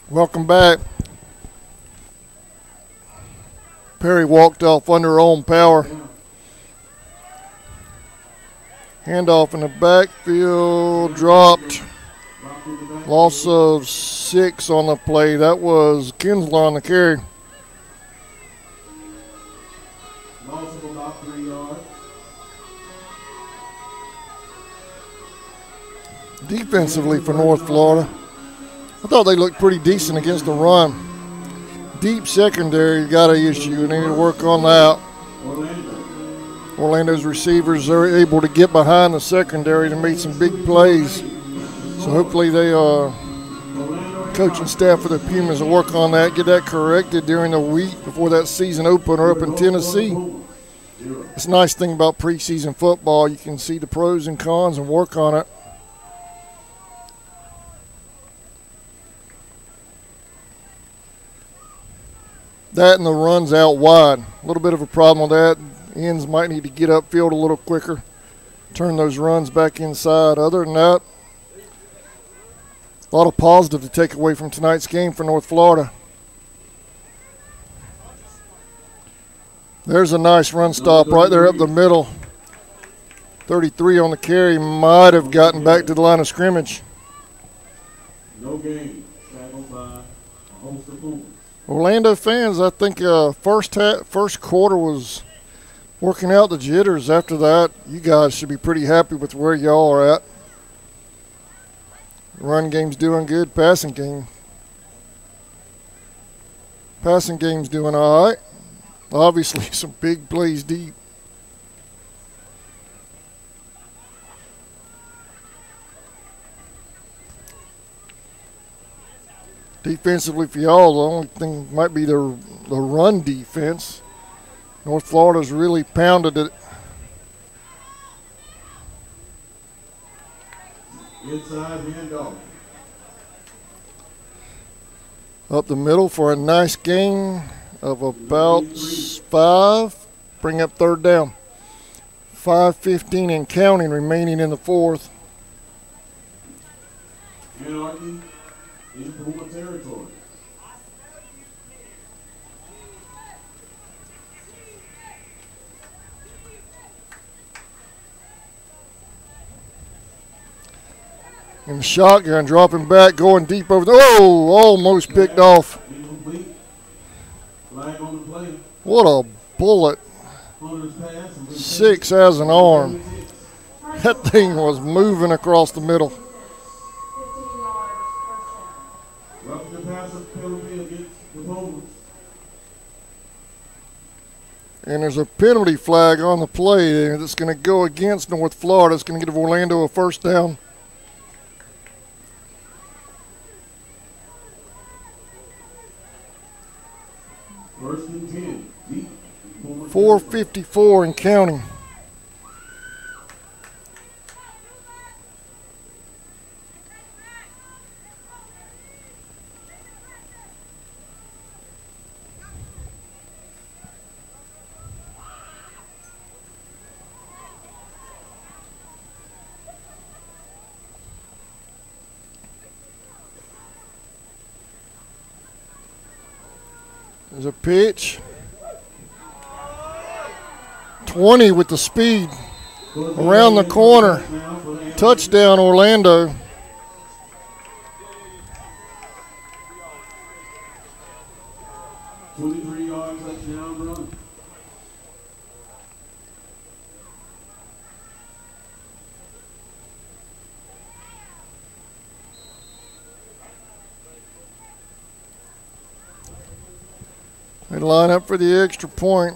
Welcome back. Perry walked off under her own power. Handoff in the backfield, dropped. Loss of 6 on the play. That was Kinsler on the carry. Loss of about 3 yards. Defensively for North Florida, I thought they looked pretty decent against the run. Deep secondary got an issue. They need to work on that. Orlando's receivers are able to get behind the secondary to make some big plays. So hopefully they coaching staff for the Pumas will work on that, get that corrected during the week before that season opener up in Tennessee. It's a nice thing about preseason football. You can see the pros and cons and work on it. That and the runs out wide. A little bit of a problem with that. Ends might need to get upfield a little quicker. Turn those runs back inside. Other than that, a lot of positive to take away from tonight's game for North Florida. There's a nice run stop right there up the middle. 33 on the carry. Might have gotten back to the line of scrimmage. No game. Tackled by a host of Pumas. Orlando fans, I think first quarter was working out the jitters. After that, you guys should be pretty happy with where y'all are at. Run game's doing good. Passing game's doing all right. Obviously, some big plays deep. Defensively for y'all, the only thing might be the run defense. North Florida's really pounded it. Inside handoff. Up the middle for a nice gain of about 5. Bring up third down. 5:15 and counting remaining in the fourth. Anarchy in Puma territory. In the shotgun, dropping back, going deep over the, oh, almost picked off. Incomplete. Flag on the play. What a bullet. Hunter's pass. 6 has an arm. That thing was moving across the middle. Roughing the pass up penalty against the Pumas. And there's a penalty flag on the play there that's going to go against North Florida. It's going to give Orlando a first down. First and 10. Deep. 4:54 and counting. There's a pitch. 20 with the speed. Around the corner. Touchdown, Orlando. $23 touchdown run. They line up for the extra point.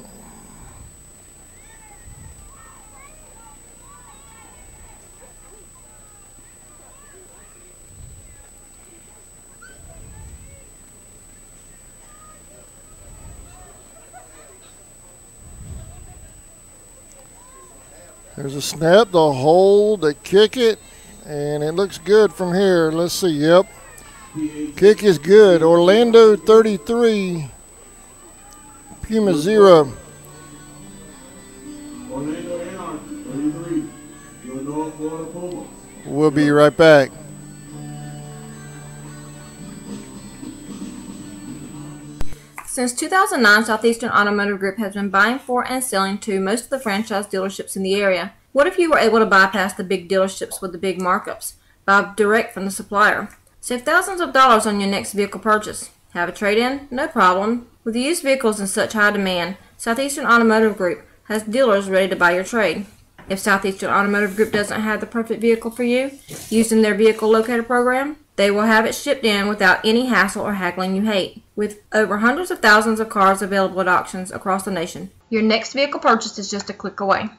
There's a snap, the hold, they kick it, and it looks good from here. Let's see, yep. Kick is good. Orlando 33, Puma 0. Orlando Anarchy 33, your North Florida Pumas. We'll be right back. Since 2009, Southeastern Automotive Group has been buying for and selling to most of the franchise dealerships in the area. What if you were able to bypass the big dealerships with the big markups? Buy direct from the supplier. Save thousands of dollars on your next vehicle purchase. Have a trade-in? No problem. With used vehicles in such high demand, Southeastern Automotive Group has dealers ready to buy your trade. If Southeastern Automotive Group doesn't have the perfect vehicle for you, using their vehicle locator program, they will have it shipped in without any hassle or haggling you hate. With over hundreds of thousands of cars available at auctions across the nation, your next vehicle purchase is just a click away.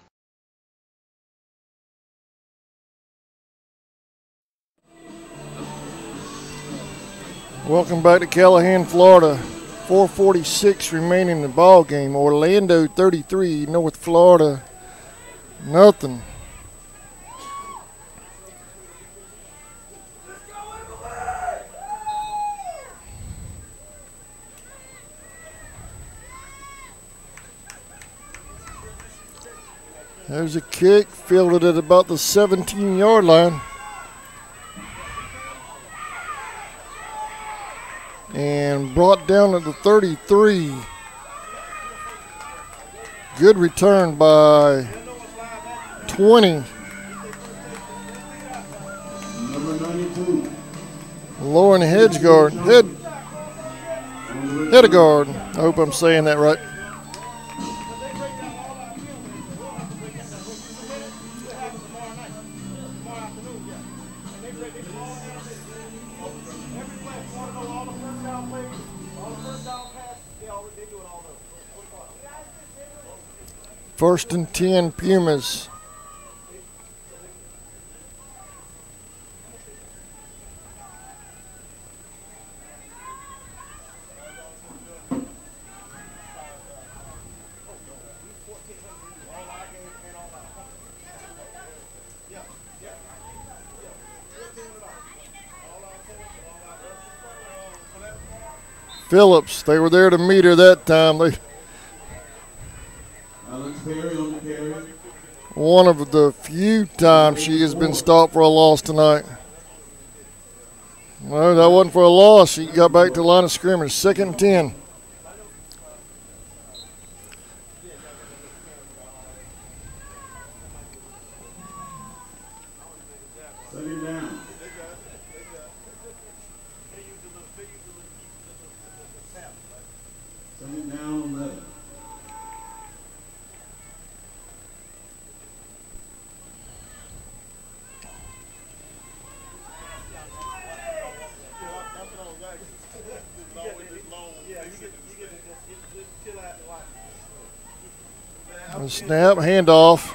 Welcome back to Callahan, Florida. 4:46 remaining in the ball game. Orlando 33, North Florida nothing. There's a kick, fielded at about the 17-yard line. And brought down at the 33. Good return by 20. Number 92. Lauren Hedegaard. Hedegaard. I hope I'm saying that right. First and 10, Pumas. Phillips, they were there to meet her that time. One of the few times she has been stopped for a loss tonight. No, that wasn't for a loss. She got back to the line of scrimmage. 2nd and 10. Second down. Second down 11. A snap, handoff.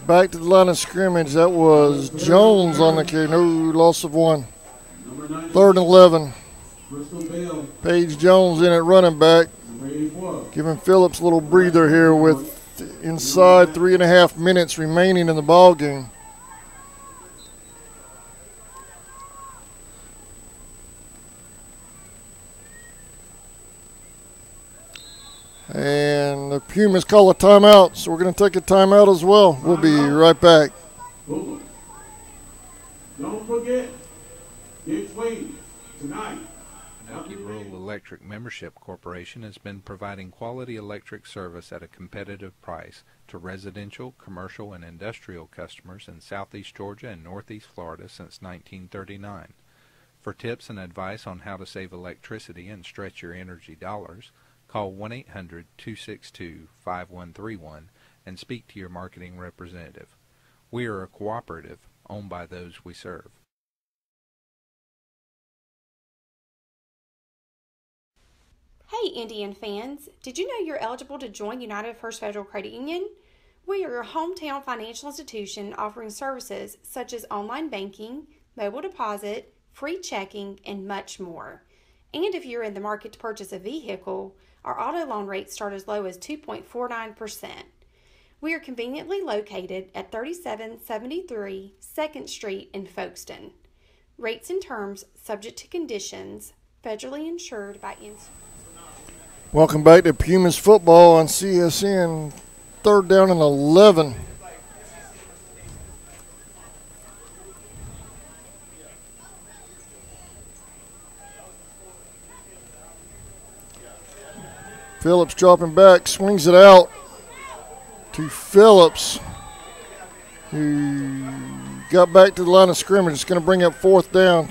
Back to the line of scrimmage. That was Jones on the carry. No loss of one. 3rd and 11. Paige Jones in at running back. Giving Phillips a little breather here with inside 3.5 minutes remaining in the ball game. And the Pumas call a timeout, so we're going to take a timeout as well. We'll be right back. Don't forget, it's waiting tonight Anarchy Rural Electric Membership Corporation has been providing quality electric service at a competitive price to residential, commercial, and industrial customers in southeast Georgia and northeast Florida since 1939. For tips and advice on how to save electricity and stretch your energy dollars, call 1-800-262-5131 and speak to your marketing representative. We are a cooperative owned by those we serve. Hey Indian fans, did you know you're eligible to join United First Federal Credit Union? We are your hometown financial institution offering services such as online banking, mobile deposit, free checking, and much more. And if you're in the market to purchase a vehicle, our auto loan rates start as low as 2.49%. We are conveniently located at 3773 2nd Street in Folkestone. Rates and terms subject to conditions, federally insured by Welcome back to Pumas football on CSN. 3rd down and 11. Phillips dropping back, swings it out to Phillips, who got back to the line of scrimmage. It's going to bring up 4th down.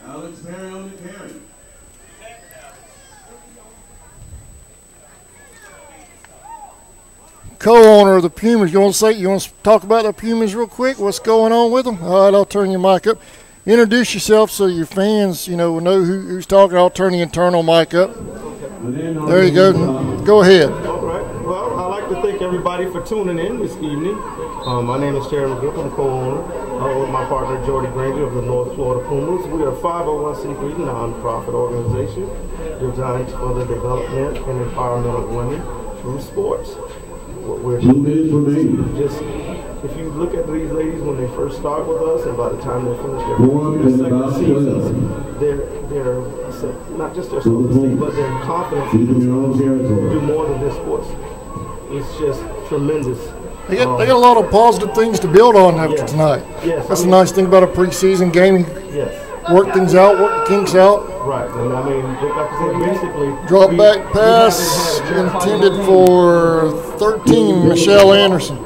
Alex Perry on the carry. Co-owner of the Pumas, you want to talk about the Pumas real quick? What's going on with them? All right, I'll turn your mic up. Introduce yourself so your fans, will know who's talking. I'll turn the internal mic up. There you go. Go ahead. All right. Well, I'd like to thank everybody for tuning in this evening. My name is Terry McGriff. I'm co-owner with my partner Jordy Granger of the North Florida Pumas. We are a 501c3 nonprofit organization designed for the development and empowerment of women through sports. What we're doing is just, if you look at these ladies when they first start with us, and by the time they finish their second seasons, they're not just their self-esteem, but their confidence to do more than just sports. It's just tremendous. They got a lot of positive things to build on after tonight. Yes, that's the nice thing about a preseason game. Yes. Work things out, work the kinks out. Right, and I mean, like I said, basically, drop back pass intended for 13, Michelle Anderson.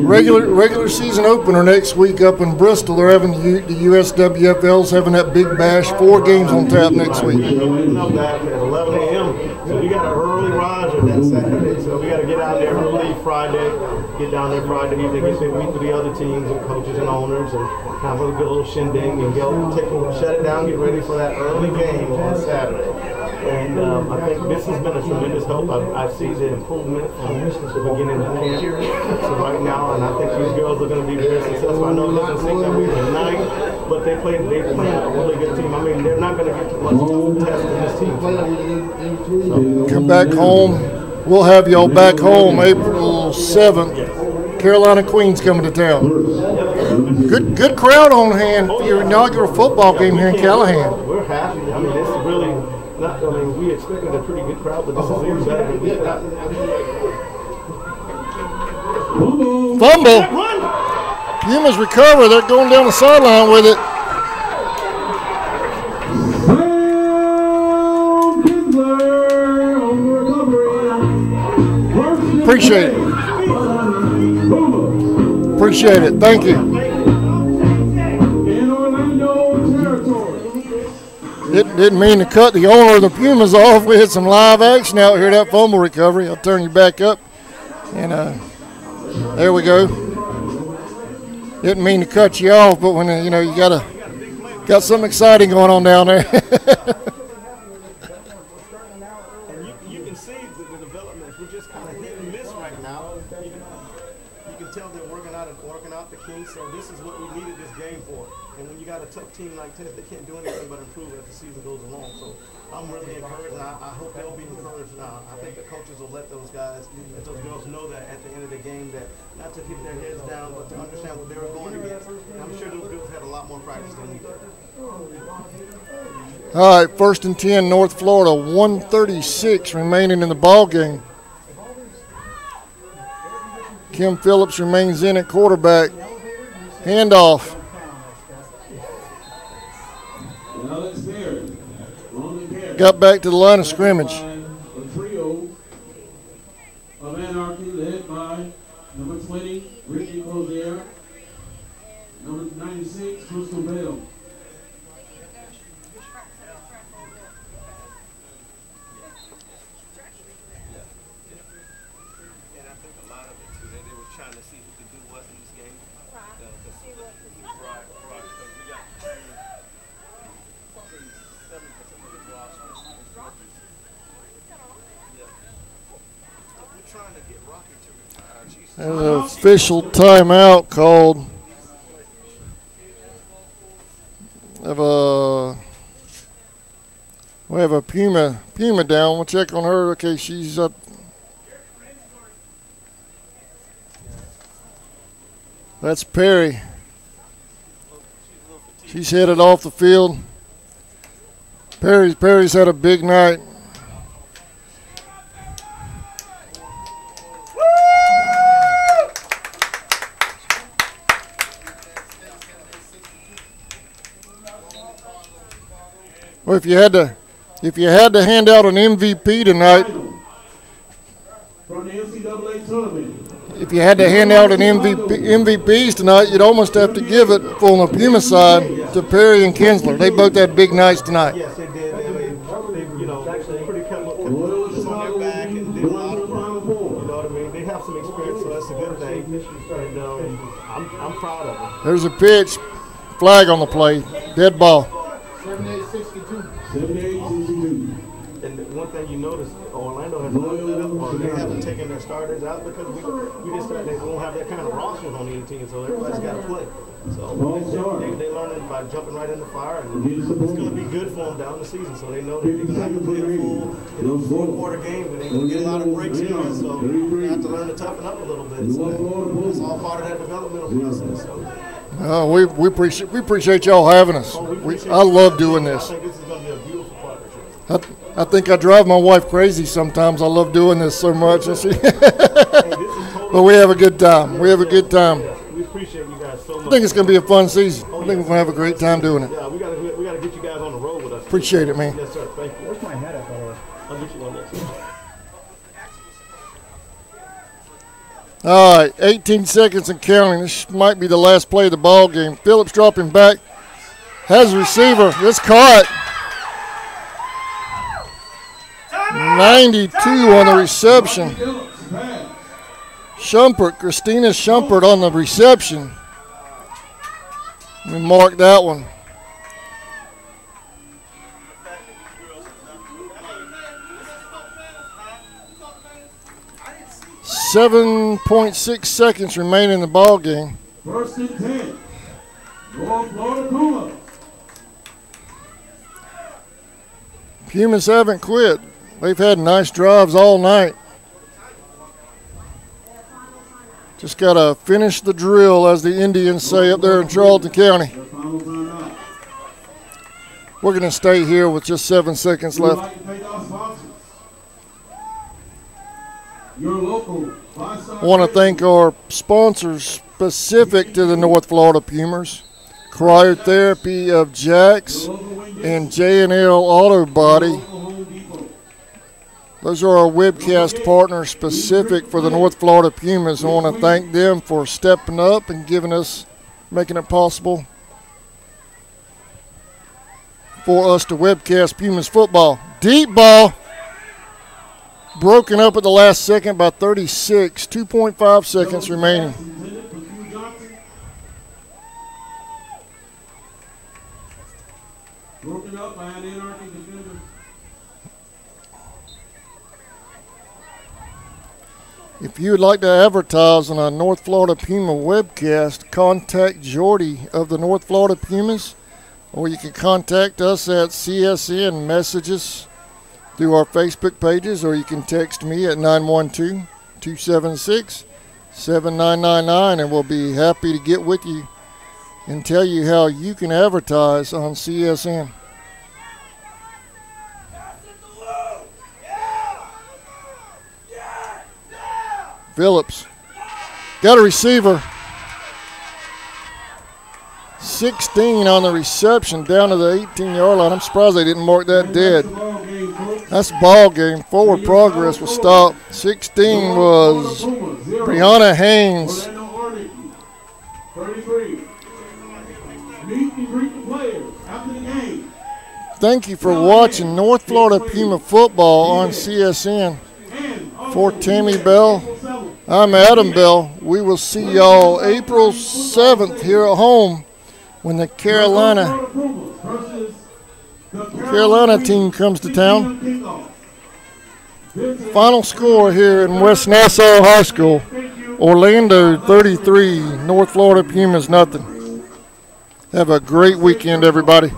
Regular season opener next week up in Bristol. They're having the USWFL's having that big bash. 4 games on tap next week. We're opening up that at 11 a.m. So we got an early riser that Saturday. So we got to get out there early Friday. Get down there Friday evening, get to meet with the other teams and coaches and owners, and have a good little shindig and shut it down, get ready for that early game on Saturday. And I think this has been a tremendous help. I see the improvement from the beginning of camp. So right now, and I think these girls are going to be very successful. I know it doesn't seem that we tonight, but they played a really good team. I mean, they're not going to get too much test in this team tonight. Come back home. We'll have y'all back home April 7th. Carolina Queens coming to town. Good crowd on hand for your inaugural football game here in Callahan. We're happy. I mean, it's really not. I mean, we expected a pretty good crowd, but this is even better than we thought. Fumble. Pumas recover. They're going down the sideline with it. Appreciate it. Appreciate it. Thank you. Didn't mean to cut the owner of the Pumas off. We had some live action out here, that fumble recovery. I'll turn you back up. And there we go. Didn't mean to cut you off, but when you got something exciting going on down there. You can see the development. We're just kind of hit and miss right now. You can tell they're working out the kinks. So this is what we needed this game for. And when you got a tough team like this, they can't do anything but improve as the season goes along. So I'm really encouraged, and I hope they'll be encouraged now. I think the coaches will let those guys, let those girls know that at the end of the game, that not to keep their heads down, but to understand what they were going against. And I'm sure those girls had a lot more practice than we did. All right, 1st and 10, North Florida, 1:36 remaining in the ball game. Kim Phillips remains in at quarterback. Handoff. got back to the line of scrimmage. A trio of Anarchy led by number 20, Ricky Cozier, number 96, Crystal Bell. There's an official timeout called. We have a Puma down. We'll check on her. Okay, she's up. That's Perry. She's headed off the field. Perry's had a big night. Well, if you had to hand out an MVP tonight, From the NCAA tournament. if you had to hand out an MVPs tonight, you'd almost have to give it on the Puma side to Perry and Kinsler. They both had big nights tonight. Yes, they did. They you know, pretty kept this on their back and did a lot of work. You know what I mean? They have some experience, so that's a good thing. And I'm proud of them. There's a pitch, flag on the play, dead ball. 78-62. And one thing you notice, Orlando has loaded up, or they haven't taken their starters out because we just they won't have that kind of roster on any team, so everybody's got to play. So they learning by jumping right in the fire, and it's going to be good for them down the season. So they know they're going to have to play a full, four-quarter game, but they're going to get a lot of breaks in there, so they have to learn to toughen up a little bit. So it's all part of that developmental process. So. We appreciate y'all having us. I love doing this. I think this is going to be a beautiful partnership. I think I drive my wife crazy sometimes. I love doing this so much. But we have a good time. We appreciate you guys so much. I think it's going to be a fun season. I think we're going to have a great time doing it. Yeah, we got to get you guys on the road with us. Appreciate it, man. Yes, sir. Thank you. Where's my hat at, by the way? I'll get you one next time. All right, 18 seconds and counting. This might be the last play of the ball game. Phillips dropping back. Has a receiver. It's caught. 92 on the reception. Christina Shumpert on the reception. We mark that one. 7.6 seconds remain in the ball game. First and 10. North Florida Puma. Pumas haven't quit. They've had nice drives all night. Just got to finish the drill, as the Indians say up there in Charlton County. We're going to stay here with just 7 seconds left. I want to thank our sponsors specific to the North Florida Pumas, Cryotherapy of Jacks and J&L Auto Body. Those are our webcast partners specific for the North Florida Pumas. I want to thank them for stepping up and making it possible for us to webcast Pumas football. Deep ball. Broken up at the last second by 36. 2.5 seconds remaining. Broken up by an Anarchy defender. If you would like to advertise on a North Florida Puma webcast, contact Jordy of the North Florida Pumas, or you can contact us at CSN Messages through our Facebook pages, or you can text me at 912-276-7999, and we'll be happy to get with you and tell you how you can advertise on CSN. Phillips got a receiver. 16 on the reception down to the 18-yard line. I'm surprised they didn't mark that dead. That's the ball game. Forward progress was stopped. 16 was Brianna Haynes. 33. Meet and greet the players after the game. Thank you for watching North Florida Puma football on CSN. For Tammy Bell, I'm Adam Bell. We will see y'all April 7th here at home when the Carolina team comes to town. Final score here in West Nassau High School, Orlando 33, North Florida Pumas nothing. Have a great weekend, everybody.